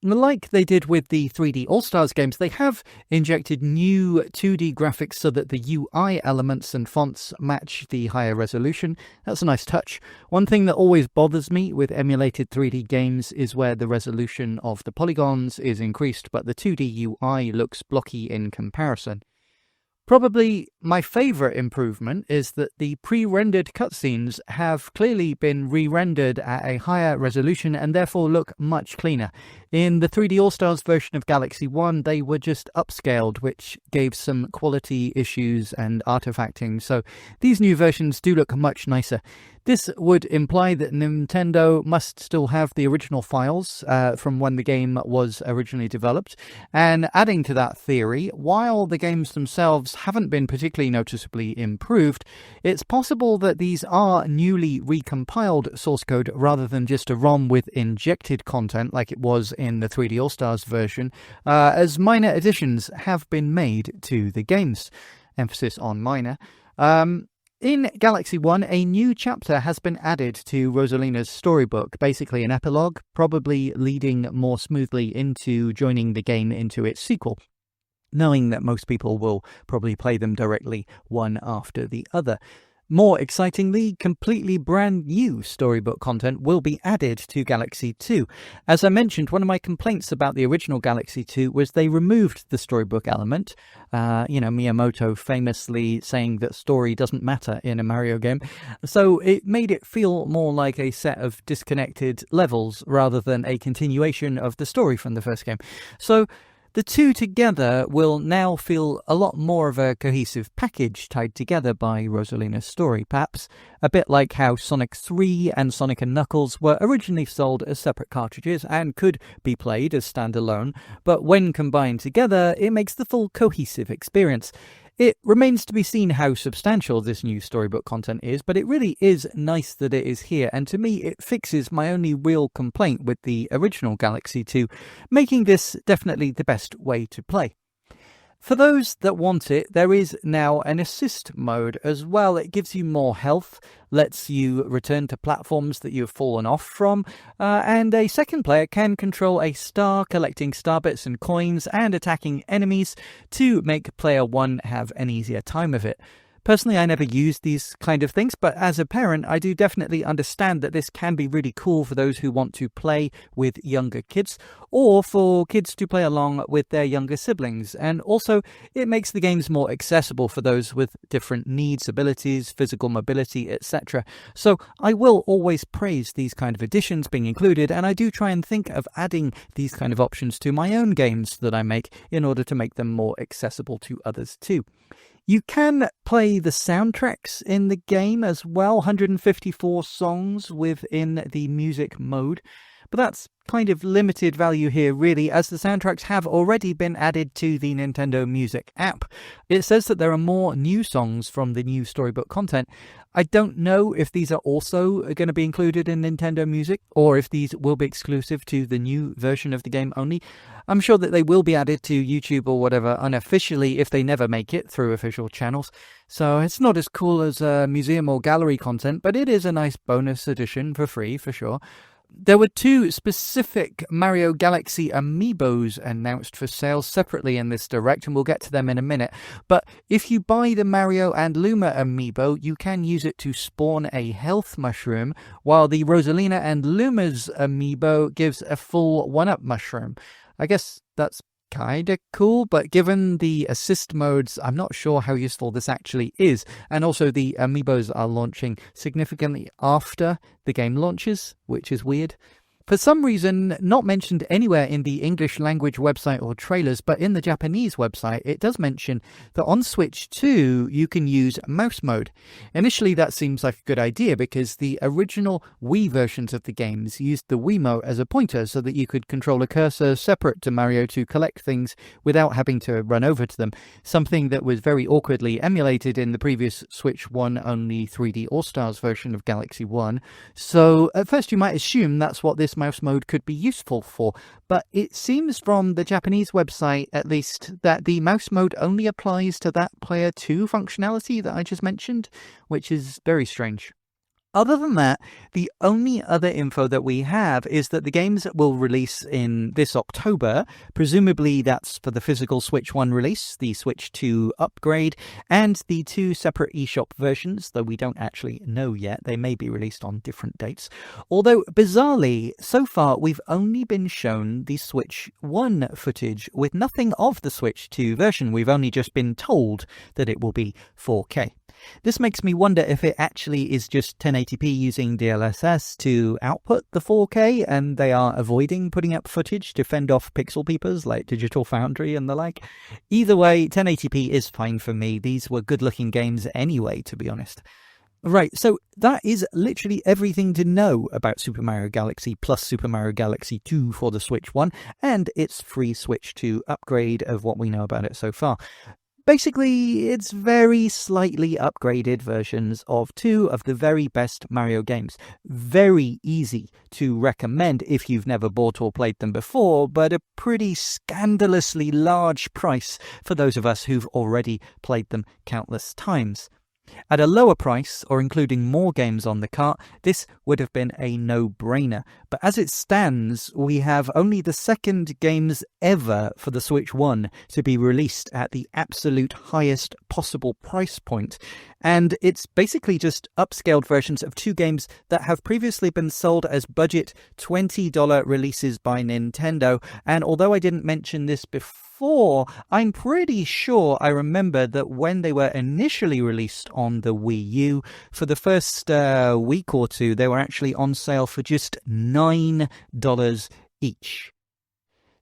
Like they did with the 3D Allstars games, they have injected new 2D graphics so that the UI elements and fonts match the higher resolution. That's a nice touch. One thing that always bothers me with emulated 3D games is where the resolution of the polygons is increased, but the 2D UI looks blocky in comparison. Probably my favourite improvement is that the pre-rendered cutscenes have clearly been re-rendered at a higher resolution and therefore look much cleaner. In the 3D All-Stars version of Galaxy 1, they were just upscaled, which gave some quality issues and artifacting, so these new versions do look much nicer. This would imply that Nintendo must still have the original files from when the game was originally developed, and adding to that theory, while the games themselves haven't been particularly noticeably improved, it's possible that these are newly recompiled source code rather than just a ROM with injected content like it was in the 3D All-Stars version, as minor additions have been made to the games. Emphasis on minor. In Galaxy 1, a new chapter has been added to Rosalina's Storybook, basically an epilogue, probably leading more smoothly into joining the game into its sequel, knowing that most people will probably play them directly one after the other. More excitingly, completely brand new storybook content will be added to Galaxy 2. As I mentioned, one of my complaints about the original Galaxy 2 was they removed the storybook element. Miyamoto famously saying that story doesn't matter in a Mario game. So it made it feel more like a set of disconnected levels rather than a continuation of the story from the first game. So the two together will now feel a lot more of a cohesive package tied together by Rosalina's story, perhaps a bit like how Sonic 3 and Sonic & Knuckles were originally sold as separate cartridges and could be played as standalone, but when combined together, it makes the full cohesive experience. It remains to be seen how substantial this new storybook content is, but it really is nice that it is here, and to me it fixes my only real complaint with the original Galaxy 2, making this definitely the best way to play. For those that want it, there is now an assist mode as well. It gives you more health, lets you return to platforms that you've fallen off from, and a second player can control a star, collecting star bits and coins and attacking enemies to make player one have an easier time of it. Personally, I never used these kind of things, but as a parent, I do definitely understand that this can be really cool for those who want to play with younger kids, or for kids to play along with their younger siblings. And also, it makes the games more accessible for those with different needs, abilities, physical mobility, etc. So I will always praise these kind of additions being included, and I do try and think of adding these kind of options to my own games that I make in order to make them more accessible to others too. You can play the soundtracks in the game as well, 154 songs within the music mode, but that's kind of limited value here really, as the soundtracks have already been added to the Nintendo Music app. It says that there are more new songs from the new storybook content. I don't know if these are also going to be included in Nintendo Music, or if these will be exclusive to the new version of the game only. I'm sure that they will be added to YouTube or whatever unofficially if they never make it through official channels. So it's not as cool as museum or gallery content, but it is a nice bonus addition for free for sure. there were 2 specific Mario Galaxy Amiibos announced for sale separately in this Direct, and we'll get to them in a minute. But if you buy the Mario and Luma Amiibo, you can use it to spawn a health mushroom, while the Rosalina and Luma's Amiibo gives a full 1-up mushroom. I guess that's kinda cool, but given the assist modes, I'm not sure how useful this actually is. And also the Amiibos are launching significantly after the game launches, which is weird. For some reason, not mentioned anywhere in the English language website or trailers, but in the Japanese website, it does mention that on Switch 2, you can use mouse mode. Initially, that seems like a good idea because the original Wii versions of the games used the Wiimote as a pointer so that you could control a cursor separate to Mario to collect things without having to run over to them, something that was very awkwardly emulated in the previous Switch 1 only 3D Allstars version of Galaxy 1. So at first you might assume that's what this mouse mode could be useful for, but it seems from the Japanese website at least that the mouse mode only applies to that Player 2 functionality that I just mentioned, which is very strange. Other than that, the only other info that we have is that the games will release in this October. Presumably that's for the physical Switch 1 release, the Switch 2 upgrade, and the 2 separate eShop versions, though we don't actually know yet. They may be released on different dates. Although, bizarrely, so far we've only been shown the Switch 1 footage with nothing of the Switch 2 version. We've only just been told that it will be 4K. This makes me wonder if it actually is just 1080p using DLSS to output the 4K, and they are avoiding putting up footage to fend off pixel peepers like Digital Foundry and the like. Either way, 1080p is fine for me. These were good-looking games anyway, to be honest. Right, so that is literally everything to know about Super Mario Galaxy plus Super Mario Galaxy 2 for the Switch 1, and its free Switch 2 upgrade of what we know about it so far. Basically, it's very slightly upgraded versions of 2 of the very best Mario games. Very easy to recommend if you've never bought or played them before, but a pretty scandalously large price for those of us who've already played them countless times. At a lower price, or including more games on the cart, this would have been a no-brainer. But as it stands, we have only the second games ever for the Switch 1 to be released at the absolute highest possible price point. And it's basically just upscaled versions of 2 games that have previously been sold as budget $20 releases by Nintendo. And although I didn't mention this before, I'm pretty sure I remember that when they were initially released on the Wii U, for the first week or 2, they were actually on sale for just $9 each.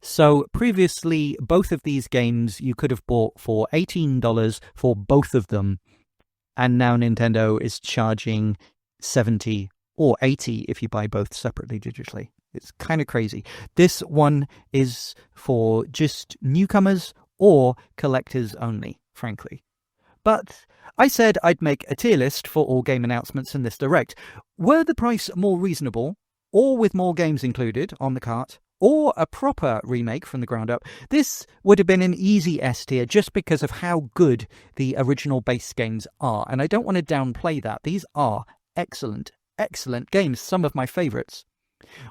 So previously, both of these games you could have bought for $18 for both of them, and now Nintendo is charging $70 or $80 if you buy both separately digitally. It's kind of crazy. This one is for just newcomers or collectors only, frankly. But I said I'd make a tier list for all game announcements in this Direct. Were the price more reasonable, or with more games included on the cart, or a proper remake from the ground up, this would have been an easy S tier just because of how good the original base games are. And I don't want to downplay that. These are excellent, excellent games, some of my favourites.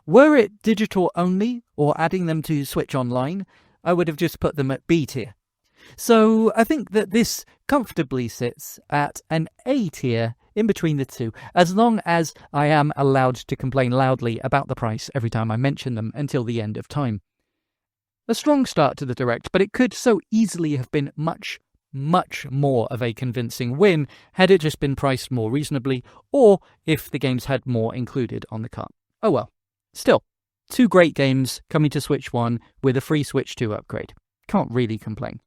Were it digital only, or adding them to Switch Online, I would have just put them at B tier. So I think that this comfortably sits at an A tier in between the two, as long as I am allowed to complain loudly about the price every time I mention them until the end of time. A strong start to the Direct, but it could so easily have been much, much more of a convincing win had it just been priced more reasonably, or if the games had more included on the cart. Oh well. Still, 2 great games coming to Switch 1 with a free Switch 2 upgrade. Can't really complain.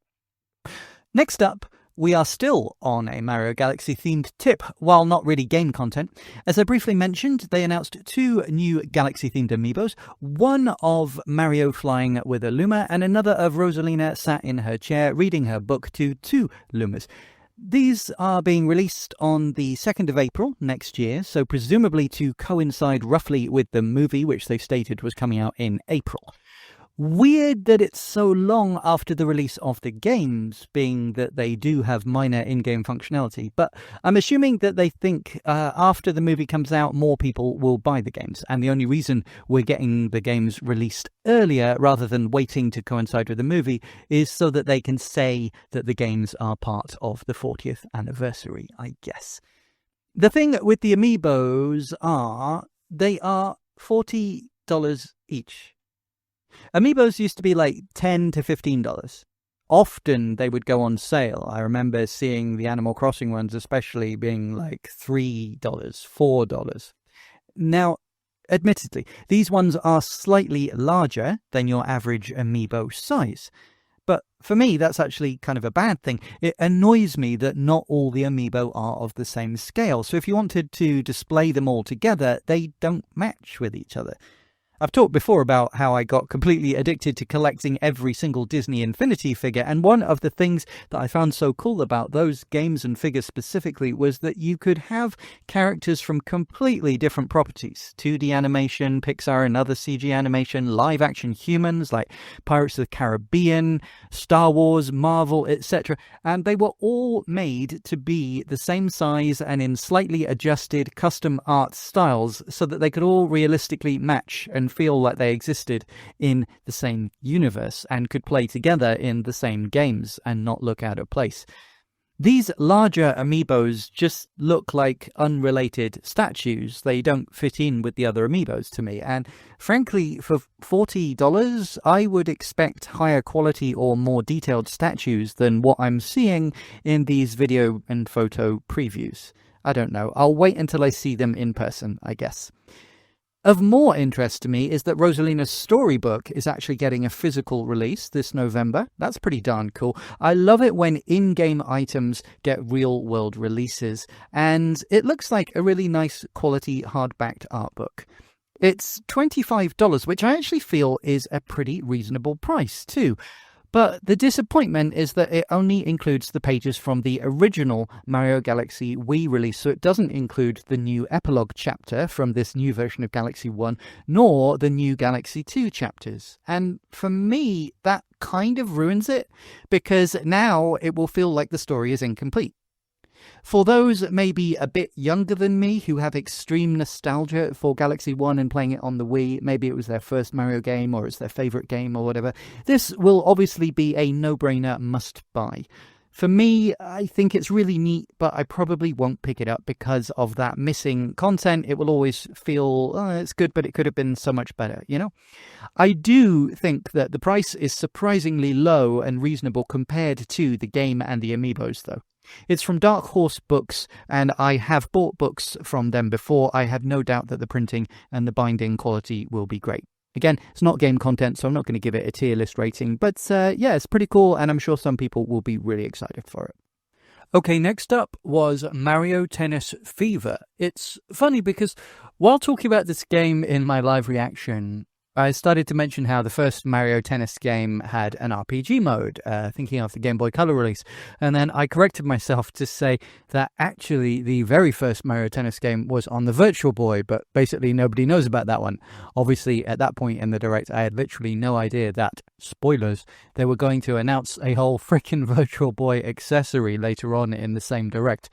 Next up, we are still on a Mario Galaxy themed tip, while not really game content. As I briefly mentioned, they announced 2 new Galaxy themed Amiibos, one of Mario flying with a Luma, and another of Rosalina sat in her chair reading her book to 2 Lumas. These are being released on the 2nd of April next year, so presumably to coincide roughly with the movie, which they stated was coming out in April. Weird that it's so long after the release of the games, being that they do have minor in-game functionality. But I'm assuming that they think after the movie comes out, more people will buy the games. And the only reason we're getting the games released earlier rather than waiting to coincide with the movie is so that they can say that the games are part of the 40th anniversary, I guess. The thing with the Amiibos they are $40 each. Amiibos used to be like $10 to $15. Often they would go on sale. I remember seeing the Animal Crossing ones especially being like $3, $4. Now, admittedly, these ones are slightly larger than your average Amiibo size. But for me, that's actually kind of a bad thing. It annoys me that not all the Amiibo are of the same scale. So if you wanted to display them all together, they don't match with each other. I've talked before about how I got completely addicted to collecting every single Disney Infinity figure, and one of the things that I found so cool about those games and figures specifically was that you could have characters from completely different properties. 2D animation, Pixar and other CG animation, live-action humans like Pirates of the Caribbean, Star Wars, Marvel, etc. And they were all made to be the same size and in slightly adjusted custom art styles so that they could all realistically match and feel like they existed in the same universe and could play together in the same games and not look out of place. These larger Amiibos just look like unrelated statues. They don't fit in with the other Amiibos to me. And frankly, for $40, I would expect higher quality or more detailed statues than what I'm seeing in these video and photo previews. I don't know. I'll wait until I see them in person, I guess. Of more interest to me is that Rosalina's Storybook is actually getting a physical release this November. That's pretty darn cool. I love it when in-game items get real-world releases, and it looks like a really nice quality hardbacked art book. It's $25, which I actually feel is a pretty reasonable price too. But the disappointment is that it only includes the pages from the original Mario Galaxy Wii release, so it doesn't include the new epilogue chapter from this new version of Galaxy 1, nor the new Galaxy 2 chapters. And for me, that kind of ruins it, because now it will feel like the story is incomplete. For those maybe a bit younger than me who have extreme nostalgia for Galaxy 1 and playing it on the Wii, maybe it was their first Mario game or it's their favourite game or whatever, this will obviously be a no-brainer must-buy. For me, I think it's really neat, but I probably won't pick it up because of that missing content. It will always feel, it's good, but it could have been so much better, you know? I do think that the price is surprisingly low and reasonable compared to the game and the Amiibos, though. It's from Dark Horse Books, and I have bought books from them before. I have no doubt that the printing and the binding quality will be great. Again, it's not game content, so I'm not going to give it a tier list rating, but yeah, it's pretty cool, and I'm sure some people will be really excited for it. Okay, next up was Mario Tennis Fever. It's funny because while talking about this game in my live reaction, I started to mention how the first Mario Tennis game had an RPG mode, thinking of the Game Boy Color release. And then I corrected myself to say that actually the very first Mario Tennis game was on the Virtual Boy, but basically nobody knows about that one. Obviously, at that point in the Direct, I had literally no idea that, spoilers, they were going to announce a whole freaking Virtual Boy accessory later on in the same Direct.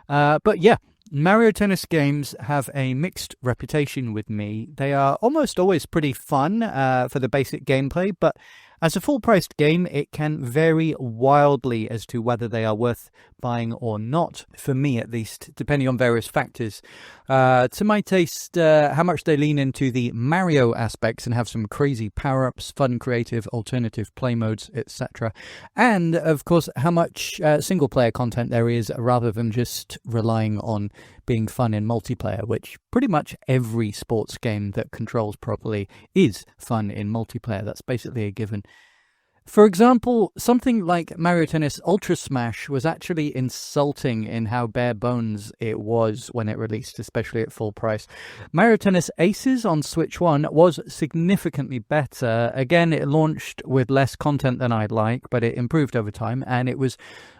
But yeah. Mario Tennis games have a mixed reputation with me. They are almost always pretty fun for the basic gameplay, but as a full-priced game, it can vary wildly as to whether they are worth buying or not, for me at least, depending on various factors. To my taste, how much they lean into the Mario aspects and have some crazy power-ups, fun, creative, alternative play modes, etc. And, of course, how much single-player content there is, rather than just relying on being fun in multiplayer, which pretty much every sports game that controls properly is fun in multiplayer. That's basically a given. For example, something like Mario Tennis Ultra Smash was actually insulting in how bare bones it was when it released, especially at full price. Mario Tennis Aces on Switch 1 was significantly better. Again, it launched with less content than I'd like, but it improved over time, and it was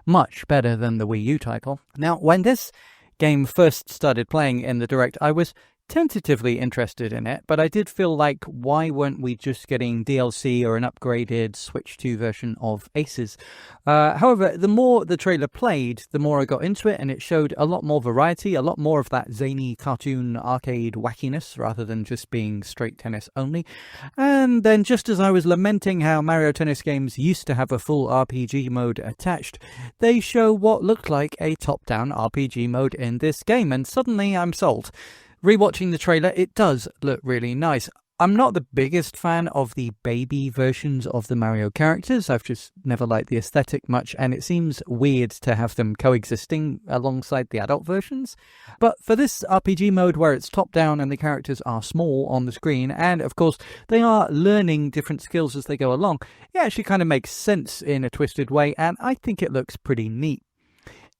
much better than the Wii U title. Now, when this game first started playing in the Direct, I was tentatively interested in it, but I did feel like, why weren't we just getting DLC or an upgraded Switch 2 version of Aces? However, the more the trailer played, the more I got into it, and it showed a lot more variety, a lot more of that zany cartoon arcade wackiness, rather than just being straight tennis only. And then, just as I was lamenting how Mario Tennis games used to have a full RPG mode attached, they show what looked like a top-down RPG mode in this game, and suddenly I'm sold. Rewatching the trailer, it does look really nice. I'm not the biggest fan of the baby versions of the Mario characters. I've just never liked the aesthetic much, and it seems weird to have them coexisting alongside the adult versions. But for this RPG mode where it's top-down and the characters are small on the screen, and of course they are learning different skills as they go along, it actually kind of makes sense in a twisted way, and I think it looks pretty neat.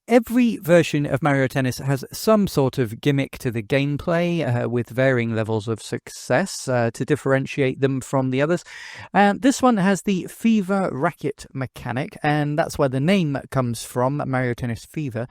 Every version of Mario Tennis has some sort of gimmick to the gameplay, with varying levels of success to differentiate them from the others. And this one has the Fever Racket mechanic, and that's where the name comes from, Mario Tennis Fever.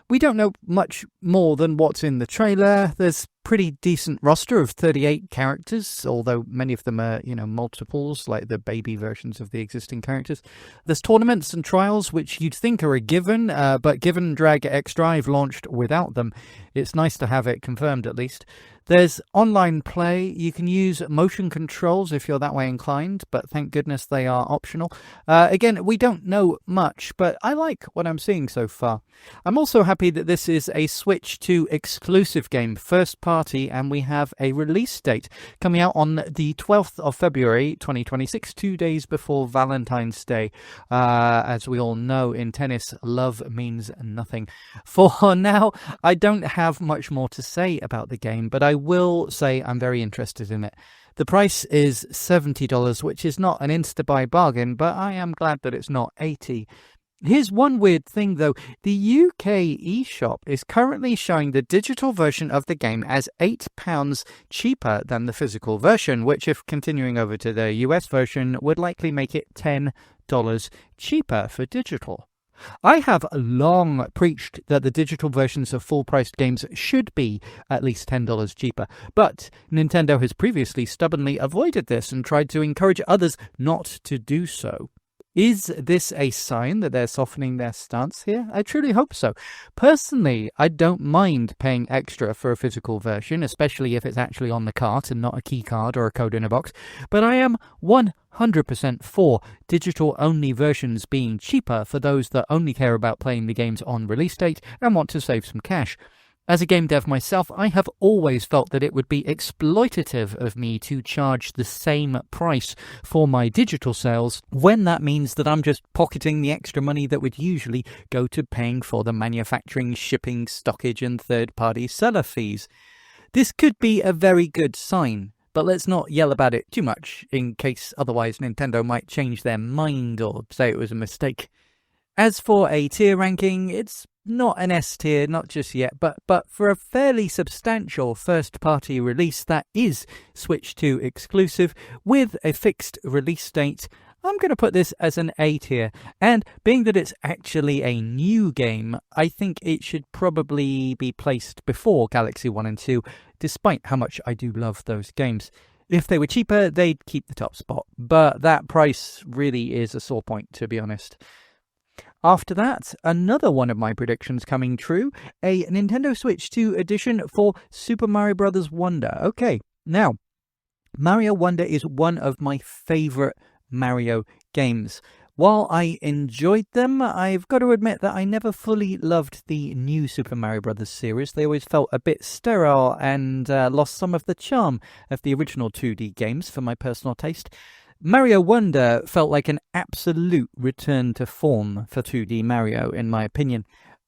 We don't know much more than what's in the trailer. There's pretty decent roster of 38 characters, although many of them are, multiples, like the baby versions of the existing characters. There's tournaments and trials, which you'd think are a given, but given Drag X Drive launched without them, it's nice to have it confirmed at least. There's online play. You can use motion controls if you're that way inclined, but thank goodness they are optional. Again, we don't know much, but I like what I'm seeing so far. I'm also happy that this is a Switch 2 exclusive game, first party, and we have a release date coming out on the 12th of February 2026, 2 days before Valentine's Day. As we all know, in tennis, love means nothing. For now, I don't have much more to say about the game, but I will say I'm very interested in it. The price is $70, which is not an insta-buy bargain, but I am glad that it's not $80. Here's one weird thing though, the UK eShop is currently showing the digital version of the game as £8 cheaper than the physical version, which if continuing over to the US version would likely make it $10 cheaper for digital. I have long preached that the digital versions of full-priced games should be at least $10 cheaper, but Nintendo has previously stubbornly avoided this and tried to encourage others not to do so. Is this a sign that they're softening their stance here? I truly hope so. Personally, I don't mind paying extra for a physical version, especially if it's actually on the cart and not a key card or a code in a box, but I am 100% for digital-only versions being cheaper for those that only care about playing the games on release date and want to save some cash. As a game dev myself, I have always felt that it would be exploitative of me to charge the same price for my digital sales when that means that I'm just pocketing the extra money that would usually go to paying for the manufacturing, shipping, stockage and third-party seller fees. This could be a very good sign, but let's not yell about it too much in case otherwise Nintendo might change their mind or say it was a mistake. As for a tier ranking, it's not an S tier, not just yet, but for a fairly substantial first-party release that is Switch 2 exclusive with a fixed release date, I'm going to put this as an A tier. And being that it's actually a new game, I think it should probably be placed before Galaxy 1 and 2, despite how much I do love those games. If they were cheaper, they'd keep the top spot, but that price really is a sore point, to be honest. After that, another one of my predictions coming true, a Nintendo Switch 2 edition for Super Mario Bros. Wonder. Okay, now, Mario Wonder is one of my favourite Mario games. While I enjoyed them, I've got to admit that I never fully loved the new Super Mario Bros. Series. They always felt a bit sterile and lost some of the charm of the original 2D games for my personal taste. Mario Wonder felt like an absolute return to form for 2D Mario, in my opinion.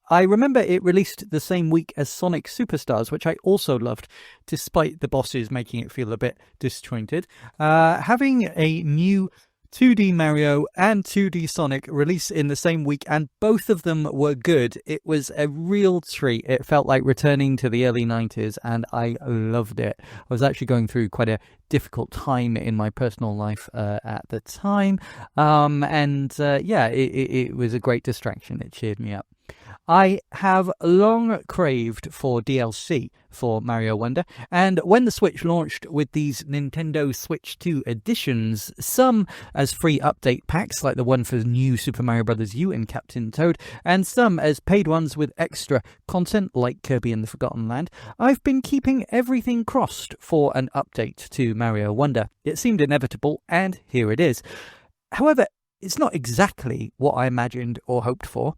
I remember it released the same week as Sonic Superstars, which I also loved, despite the bosses making it feel a bit disjointed. Having a new 2D Mario and 2D Sonic release in the same week, and both of them were good. It was a real treat. It felt like returning to the early 90s, and I loved it. I was actually going through quite a difficult time in my personal life at the time, it was a great distraction. It cheered me up. I have long craved for DLC for Mario Wonder, and when the Switch launched with these Nintendo Switch 2 editions, some as free update packs like the one for new Super Mario Bros. U and Captain Toad, and some as paid ones with extra content like Kirby and the Forgotten Land, I've been keeping everything crossed for an update to Mario Wonder. It seemed inevitable, and here it is. However, it's not exactly what I imagined or hoped for.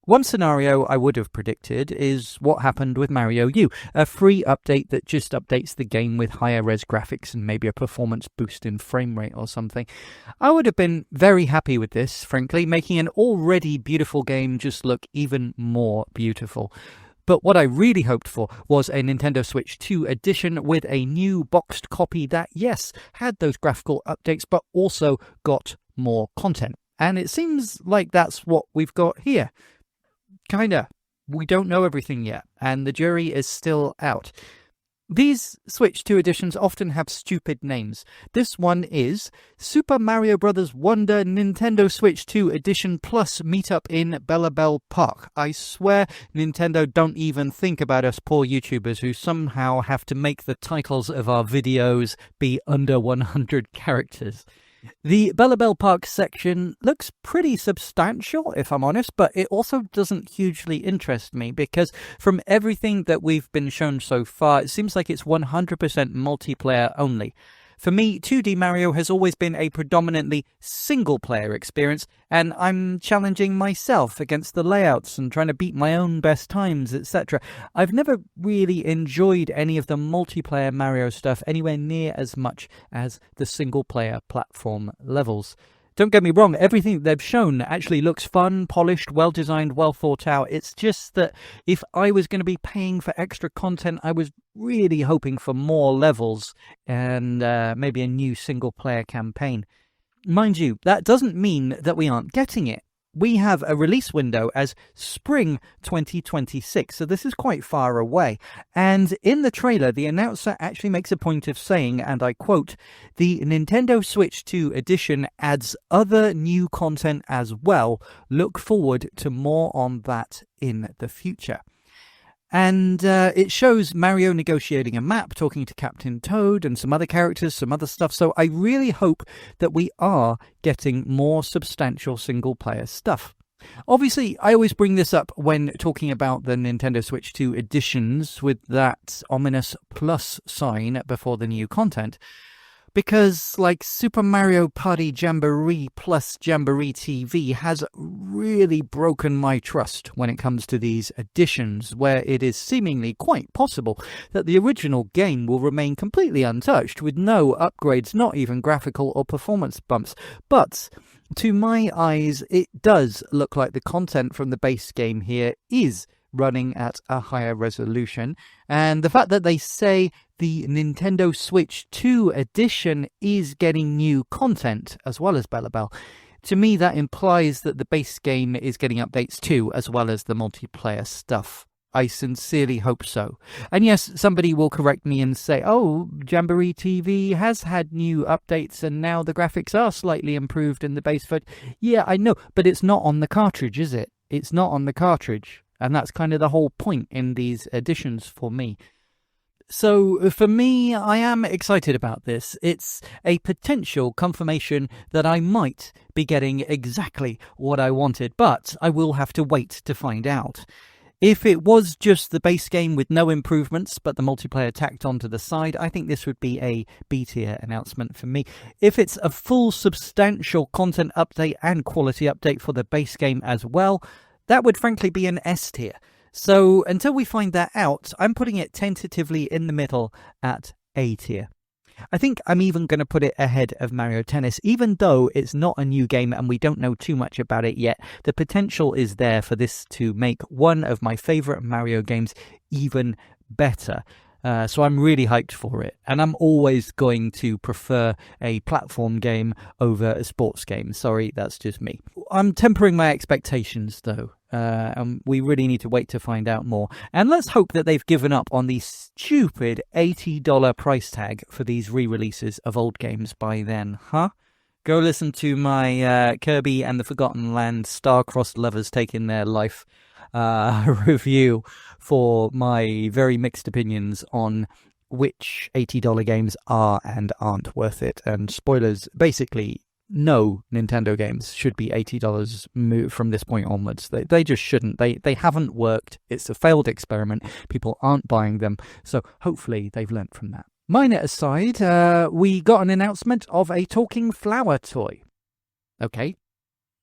One scenario I would have predicted is what happened with Mario U, a free update that just updates the game with higher res graphics and maybe a performance boost in frame rate or something. I would have been very happy with this, frankly, making an already beautiful game just look even more beautiful. But what I really hoped for was a Nintendo Switch 2 edition with a new boxed copy that, yes, had those graphical updates, but also got more content. And it seems like that's what we've got here. Kinda. We don't know everything yet, and the jury is still out. These Switch 2 editions often have stupid names. This one is Super Mario Bros. Wonder Nintendo Switch 2 Edition Plus Meetup in Bellabel Park. I swear Nintendo don't even think about us poor YouTubers who somehow have to make the titles of our videos be under 100 characters. The Bellabel Park section looks pretty substantial, if I'm honest, but it also doesn't hugely interest me because from everything that we've been shown so far, it seems like it's 100% multiplayer only. For me, 2D Mario has always been a predominantly single-player experience, and I'm challenging myself against the layouts and trying to beat my own best times, etc. I've never really enjoyed any of the multiplayer Mario stuff anywhere near as much as the single-player platform levels. Don't get me wrong, everything they've shown actually looks fun, polished, well-designed, well-thought out. It's just that if I was going to be paying for extra content, I was really hoping for more levels and maybe a new single-player campaign. Mind you, that doesn't mean that we aren't getting it. We have a release window as spring 2026, so this is quite far away. And in the trailer, the announcer actually makes a point of saying, and I quote, "The Nintendo Switch 2 edition adds other new content as well. Look forward to more on that in the future." And it shows Mario negotiating a map, talking to Captain Toad and some other characters, some other stuff. So I really hope that we are getting more substantial single-player stuff. Obviously, I always bring this up when talking about the Nintendo Switch 2 editions with that ominous plus sign before the new content. Because, like, Super Mario Party Jamboree plus Jamboree TV has really broken my trust when it comes to these editions, where it is seemingly quite possible that the original game will remain completely untouched, with no upgrades, not even graphical or performance bumps. But to my eyes, it does look like the content from the base game here is running at a higher resolution, and the fact that they say the Nintendo Switch 2 edition is getting new content as well as Bellabel, to me that implies that the base game is getting updates too, as well as the multiplayer stuff. I sincerely hope so. And yes, somebody will correct me and say, oh, Jamboree TV has had new updates and now the graphics are slightly improved in the base version. Yeah, I know, but it's not on the cartridge, is it? It's not on the cartridge. And that's kind of the whole point in these editions for me. So for me, I am excited about this. It's a potential confirmation that I might be getting exactly what I wanted, but I will have to wait to find out. If it was just the base game with no improvements, but the multiplayer tacked onto the side, I think this would be a B-tier announcement for me. If it's a full substantial content update and quality update for the base game as well, that would frankly be an S tier. So until we find that out, I'm putting it tentatively in the middle at A tier. I think I'm even going to put it ahead of Mario Tennis, even though it's not a new game and we don't know too much about it yet. The potential is there for this to make one of my favourite Mario games even better. So I'm really hyped for it. And I'm always going to prefer a platform game over a sports game. Sorry, that's just me. I'm tempering my expectations, though. And we really need to wait to find out more. And let's hope that they've given up on the stupid $80 price tag for these re-releases of old games by then, huh? Go listen to my Kirby and the Forgotten Land star-crossed lovers taking their life. review for my very mixed opinions on which $80 games are and aren't worth it. And spoilers, basically, no Nintendo games should be $80 from this point onwards. They just shouldn't. They haven't worked. It's a failed experiment. People aren't buying them. So hopefully they've learnt from that. Minor aside, we got an announcement of a talking flower toy. Okay.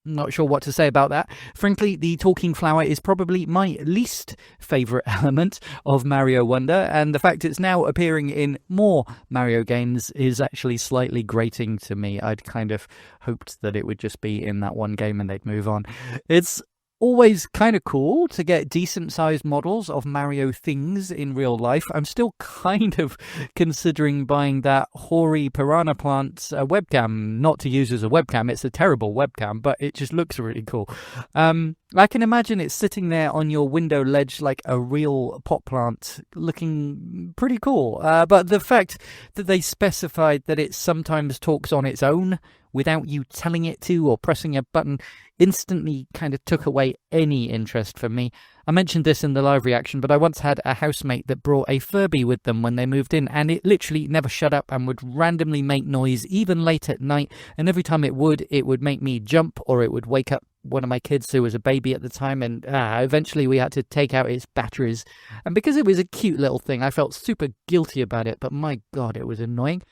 Not sure what to say about that. Frankly, the talking flower is probably my least favourite element of Mario Wonder, and the fact it's now appearing in more Mario games is actually slightly grating to me. I'd kind of hoped that it would just be in that one game and they'd move on. It's always kind of cool to get decent-sized models of Mario things in real life. I'm still kind of considering buying that hoary piranha plant webcam, not to use as a webcam. It's a terrible webcam, but it just looks really cool. I can imagine it sitting there on your window ledge like a real pot plant, looking pretty cool. But the fact that they specified that it sometimes talks on its own without you telling it to or pressing a button instantly kind of took away any interest from me. I mentioned this in the live reaction, but I once had a housemate that brought a Furby with them when they moved in, and it literally never shut up and would randomly make noise even late at night, and every time it would make me jump, or it would wake up one of my kids who was a baby at the time, and eventually we had to take out its batteries. And because it was a cute little thing, I felt super guilty about it, but my god, it was annoying.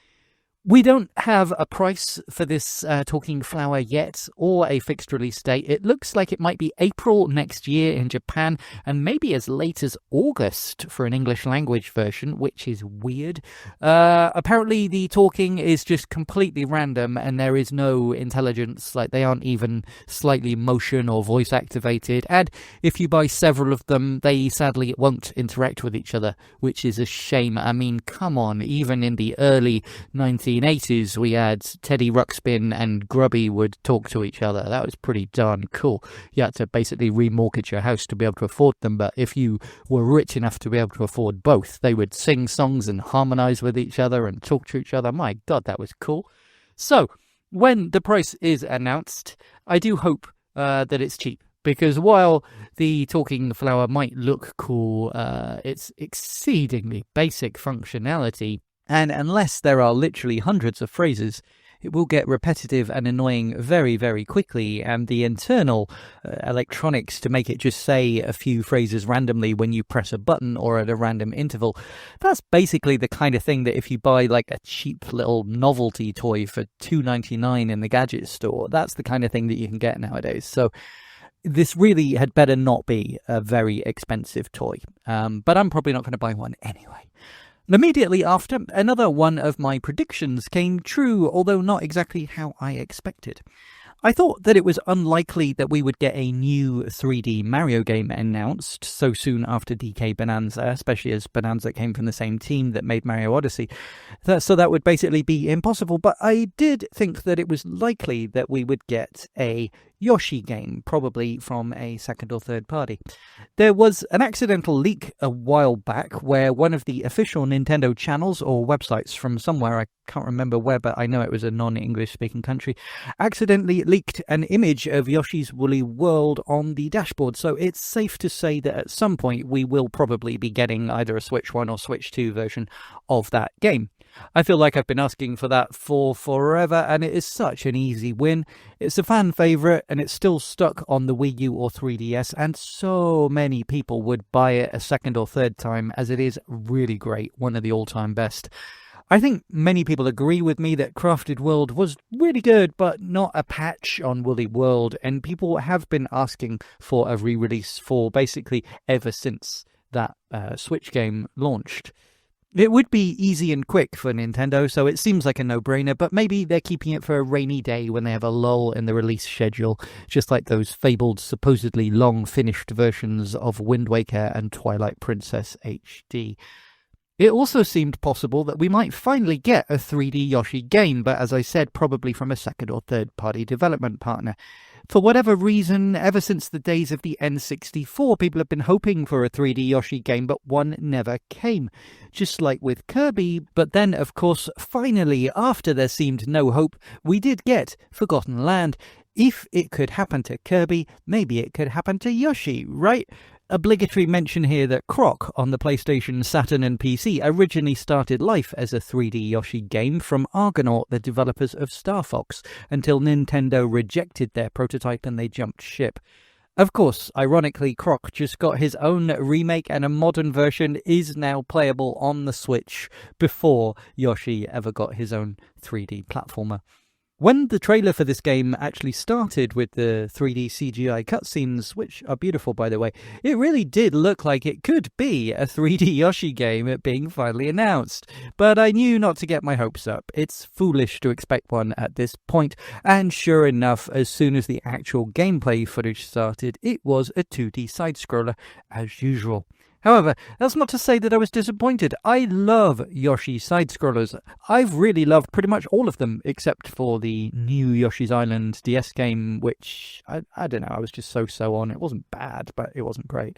We don't have a price for this talking flower yet, or a fixed release date. It looks like it might be April next year in Japan, and maybe as late as August for an English language version, which is weird. Apparently the talking is just completely random, and there is no intelligence, like they aren't even slightly motion or voice activated, and if you buy several of them, they sadly won't interact with each other, which is a shame. I mean, come on, even in the early 1980s, we had Teddy Ruxpin and Grubby would talk to each other. That was pretty darn cool. You had to basically remortgage your house to be able to afford them, but if you were rich enough to be able to afford both, they would sing songs and harmonize with each other and talk to each other. My god, that was cool. So, when the price is announced, I do hope that it's cheap. Because while the talking flower might look cool, it's exceedingly basic functionality. And unless there are literally hundreds of phrases, it will get repetitive and annoying very, very quickly. And the internal electronics to make it just say a few phrases randomly when you press a button or at a random interval, that's basically the kind of thing that if you buy like a cheap little novelty toy for $2.99 in the gadget store, that's the kind of thing that you can get nowadays. So this really had better not be a very expensive toy. But I'm probably not going to buy one anyway. Immediately after, another one of my predictions came true, although not exactly how I expected. I thought that it was unlikely that we would get a new 3D Mario game announced so soon after DK Bonanza, especially as Bonanza came from the same team that made Mario Odyssey. So that would basically be impossible, but I did think that it was likely that we would get a Yoshi game, probably from a second or third party. There was an accidental leak a while back where one of the official Nintendo channels or websites from somewhere, I can't remember where, but I know it was a non-English speaking country, accidentally leaked an image of Yoshi's Woolly World on the dashboard. So it's safe to say that at some point we will probably be getting either a Switch 1 or Switch 2 version of that game. I feel like I've been asking for that for forever, and it is such an easy win. It's a fan favourite, and it's still stuck on the Wii U or 3DS, and so many people would buy it a second or third time, as it is really great, one of the all-time best. I think many people agree with me that Crafted World was really good, but not a patch on Woolly World, and people have been asking for a re-release for basically ever since that Switch game launched. It would be easy and quick for Nintendo, so it seems like a no-brainer, but maybe they're keeping it for a rainy day when they have a lull in the release schedule, just like those fabled, supposedly long-finished versions of Wind Waker and Twilight Princess HD. It also seemed possible that we might finally get a 3D Yoshi game, but as I said, probably from a second or third-party development partner. For whatever reason, ever since the days of the N64, people have been hoping for a 3D Yoshi game, but one never came. Just like with Kirby, but then, of course, finally, after there seemed no hope, we did get Forgotten Land. If it could happen to Kirby, maybe it could happen to Yoshi, right? Obligatory mention here that Croc on the PlayStation, Saturn and PC originally started life as a 3D Yoshi game from Argonaut, the developers of Star Fox, until Nintendo rejected their prototype and they jumped ship. Of course, ironically, Croc just got his own remake and a modern version is now playable on the Switch before Yoshi ever got his own 3D platformer. When the trailer for this game actually started with the 3D CGI cutscenes, which are beautiful by the way, it really did look like it could be a 3D Yoshi game being finally announced. But I knew not to get my hopes up. It's foolish to expect one at this point, and sure enough, as soon as the actual gameplay footage started, it was a 2D side-scroller as usual. However, that's not to say that I was disappointed. I love Yoshi side-scrollers. I've really loved pretty much all of them, except for the new Yoshi's Island DS game, which, I don't know, I was just so on. It wasn't bad, but it wasn't great.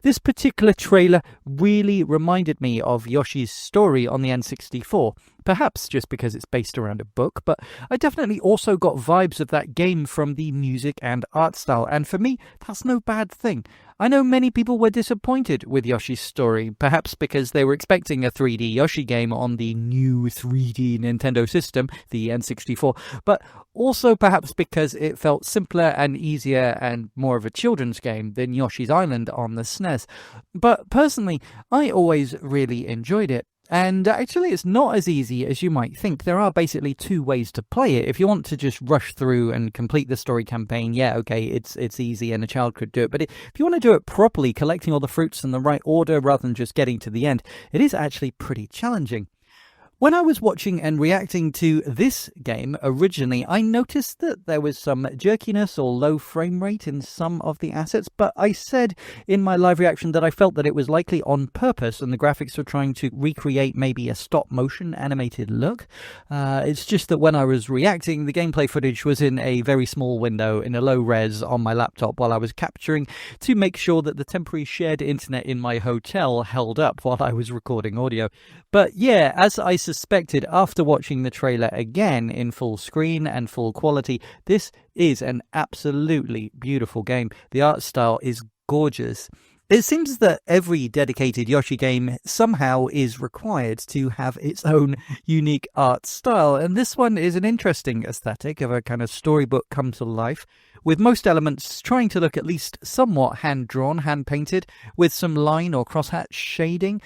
This particular trailer really reminded me of Yoshi's Story on the N64, perhaps just because it's based around a book, but I definitely also got vibes of that game from the music and art style, and for me, that's no bad thing. I know many people were disappointed with Yoshi's Story, perhaps because they were expecting a 3D Yoshi game on the new 3D Nintendo system, the N64, but also perhaps because it felt simpler and easier and more of a children's game than Yoshi's Island on the SNES. But personally, I always really enjoyed it. And actually, it's not as easy as you might think. There are basically two ways to play it. If you want to just rush through and complete the story campaign, yeah, okay, it's easy and a child could do it. But if you want to do it properly, collecting all the fruits in the right order rather than just getting to the end, it is actually pretty challenging. When I was watching and reacting to this game originally, I noticed that there was some jerkiness or low frame rate in some of the assets, but I said in my live reaction that I felt that it was likely on purpose and the graphics were trying to recreate maybe a stop-motion animated look. It's just that when I was reacting, the gameplay footage was in a very small window in a low res on my laptop while I was capturing to make sure that the temporary shared internet in my hotel held up while I was recording audio. But yeah, as I suspected after watching the trailer again in full screen and full quality, this is an absolutely beautiful game. The art style is gorgeous. It seems that every dedicated Yoshi game somehow is required to have its own unique art style, and this one is an interesting aesthetic of a kind of storybook come to life, with most elements trying to look at least somewhat hand-drawn, hand-painted, with some line or crosshatch shading.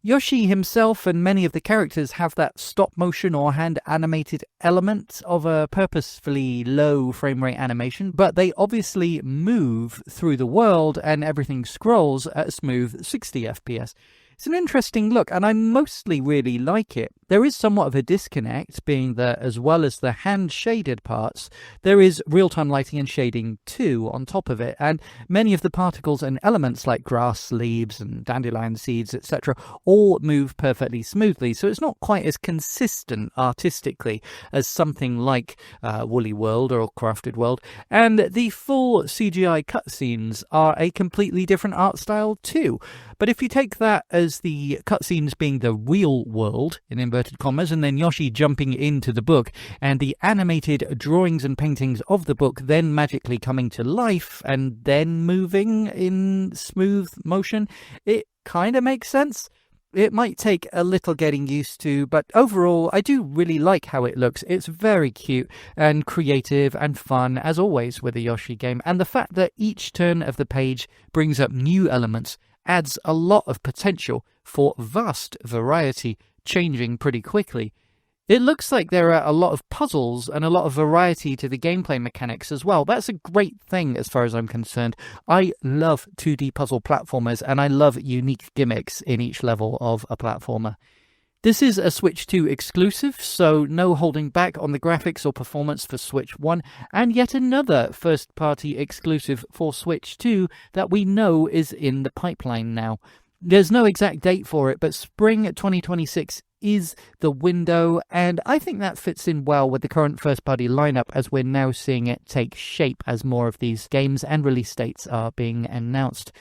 Yoshi himself and many of the characters have that stop-motion or hand-animated element of a purposefully low frame rate animation, but they obviously move through the world and everything scrolls at a smooth 60 FPS. It's an interesting look, and I mostly really like it. There is somewhat of a disconnect, being that as well as the hand-shaded parts, there is real-time lighting and shading too on top of it, and many of the particles and elements like grass, leaves, and dandelion seeds, etc., all move perfectly smoothly, so it's not quite as consistent artistically as something like Woolly World or Crafted World, and the full CGI cutscenes are a completely different art style too. But if you take that as the cutscenes being the real world, in inverted commas, and then Yoshi jumping into the book, and the animated drawings and paintings of the book then magically coming to life, and then moving in smooth motion, it kind of makes sense. It might take a little getting used to, but overall, I do really like how it looks. It's very cute and creative and fun, as always with a Yoshi game, and the fact that each turn of the page brings up new elements adds a lot of potential for vast variety, changing pretty quickly. It looks like there are a lot of puzzles and a lot of variety to the gameplay mechanics as well. That's a great thing as far as I'm concerned. I love 2D puzzle platformers and I love unique gimmicks in each level of a platformer. This is a Switch 2 exclusive, so no holding back on the graphics or performance for Switch 1, and yet another first-party exclusive for Switch 2 that we know is in the pipeline now. There's no exact date for it, but spring 2026 is the window, and I think that fits in well with the current first-party lineup as we're now seeing it take shape as more of these games and release dates are being announced.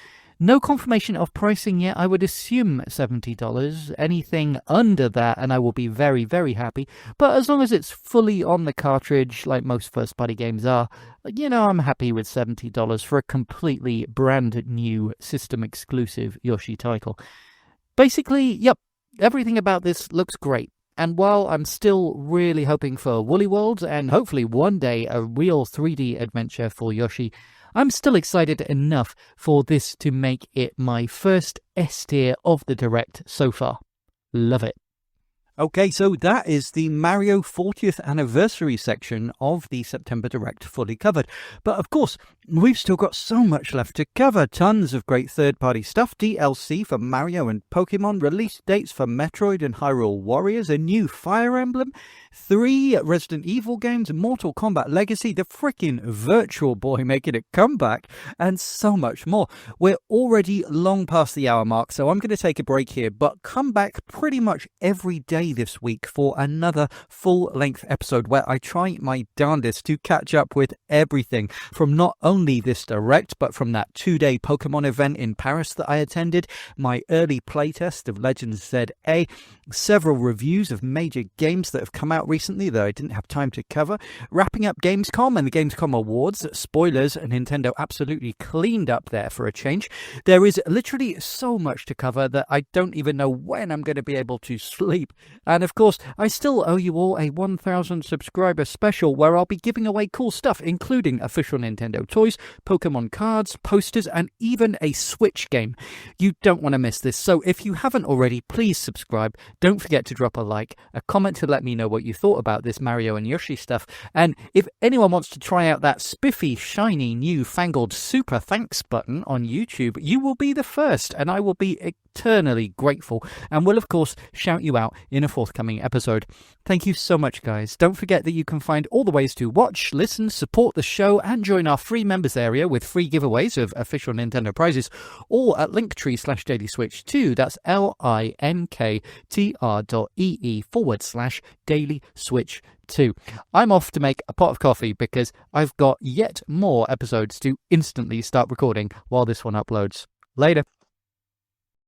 No confirmation of pricing yet. I would assume $70. Anything under that and I will be very, very happy. But as long as it's fully on the cartridge, like most first-party games are, I'm happy with $70 for a completely brand new system-exclusive Yoshi title. Basically, yep, everything about this looks great. And while I'm still really hoping for Woolly World and hopefully one day a real 3D adventure for Yoshi, I'm still excited enough for this to make it my first S tier of the Direct so far. Love it. Okay, so that is the Mario 40th anniversary section of the September Direct fully covered. But of course, we've still got so much left to cover. Tons of great third-party stuff, DLC for Mario and Pokémon, release dates for Metroid and Hyrule Warriors, a new Fire Emblem, 3 Resident Evil games, Mortal Kombat Legacy, the frickin' Virtual Boy making a comeback, and so much more. We're already long past the hour mark, so I'm going to take a break here, but come back pretty much every day this week for another full-length episode where I try my darndest to catch up with everything from not only this Direct, but from that 2-day Pokemon event in Paris that I attended, my early playtest of Legends ZA, several reviews of major games that have come out recently that I didn't have time to cover, wrapping up Gamescom and the Gamescom Awards. Spoilers, Nintendo absolutely cleaned up there for a change. There is literally so much to cover that I don't even know when I'm going to be able to sleep. And of course, I still owe you all a 1,000 subscriber special where I'll be giving away cool stuff, including official Nintendo toys, Pokemon cards, posters, and even a Switch game. You don't want to miss this, so if you haven't already, please subscribe. Don't forget to drop a like, a comment to let me know what you thought about this Mario and Yoshi stuff, and if anyone wants to try out that spiffy, shiny, new fangled super thanks button on YouTube, you will be the first, and I will be eternally grateful, and will of course shout you out in a forthcoming episode. Thank you so much, guys. Don't forget that you can find all the ways to watch, listen, support the show, and join our free members area with free giveaways of official Nintendo prizes, all at linktree/dailyswitch2. That's linktr.ee/dailyswitch2. I'm off to make a pot of coffee because I've got yet more episodes to instantly start recording while this one uploads. Later.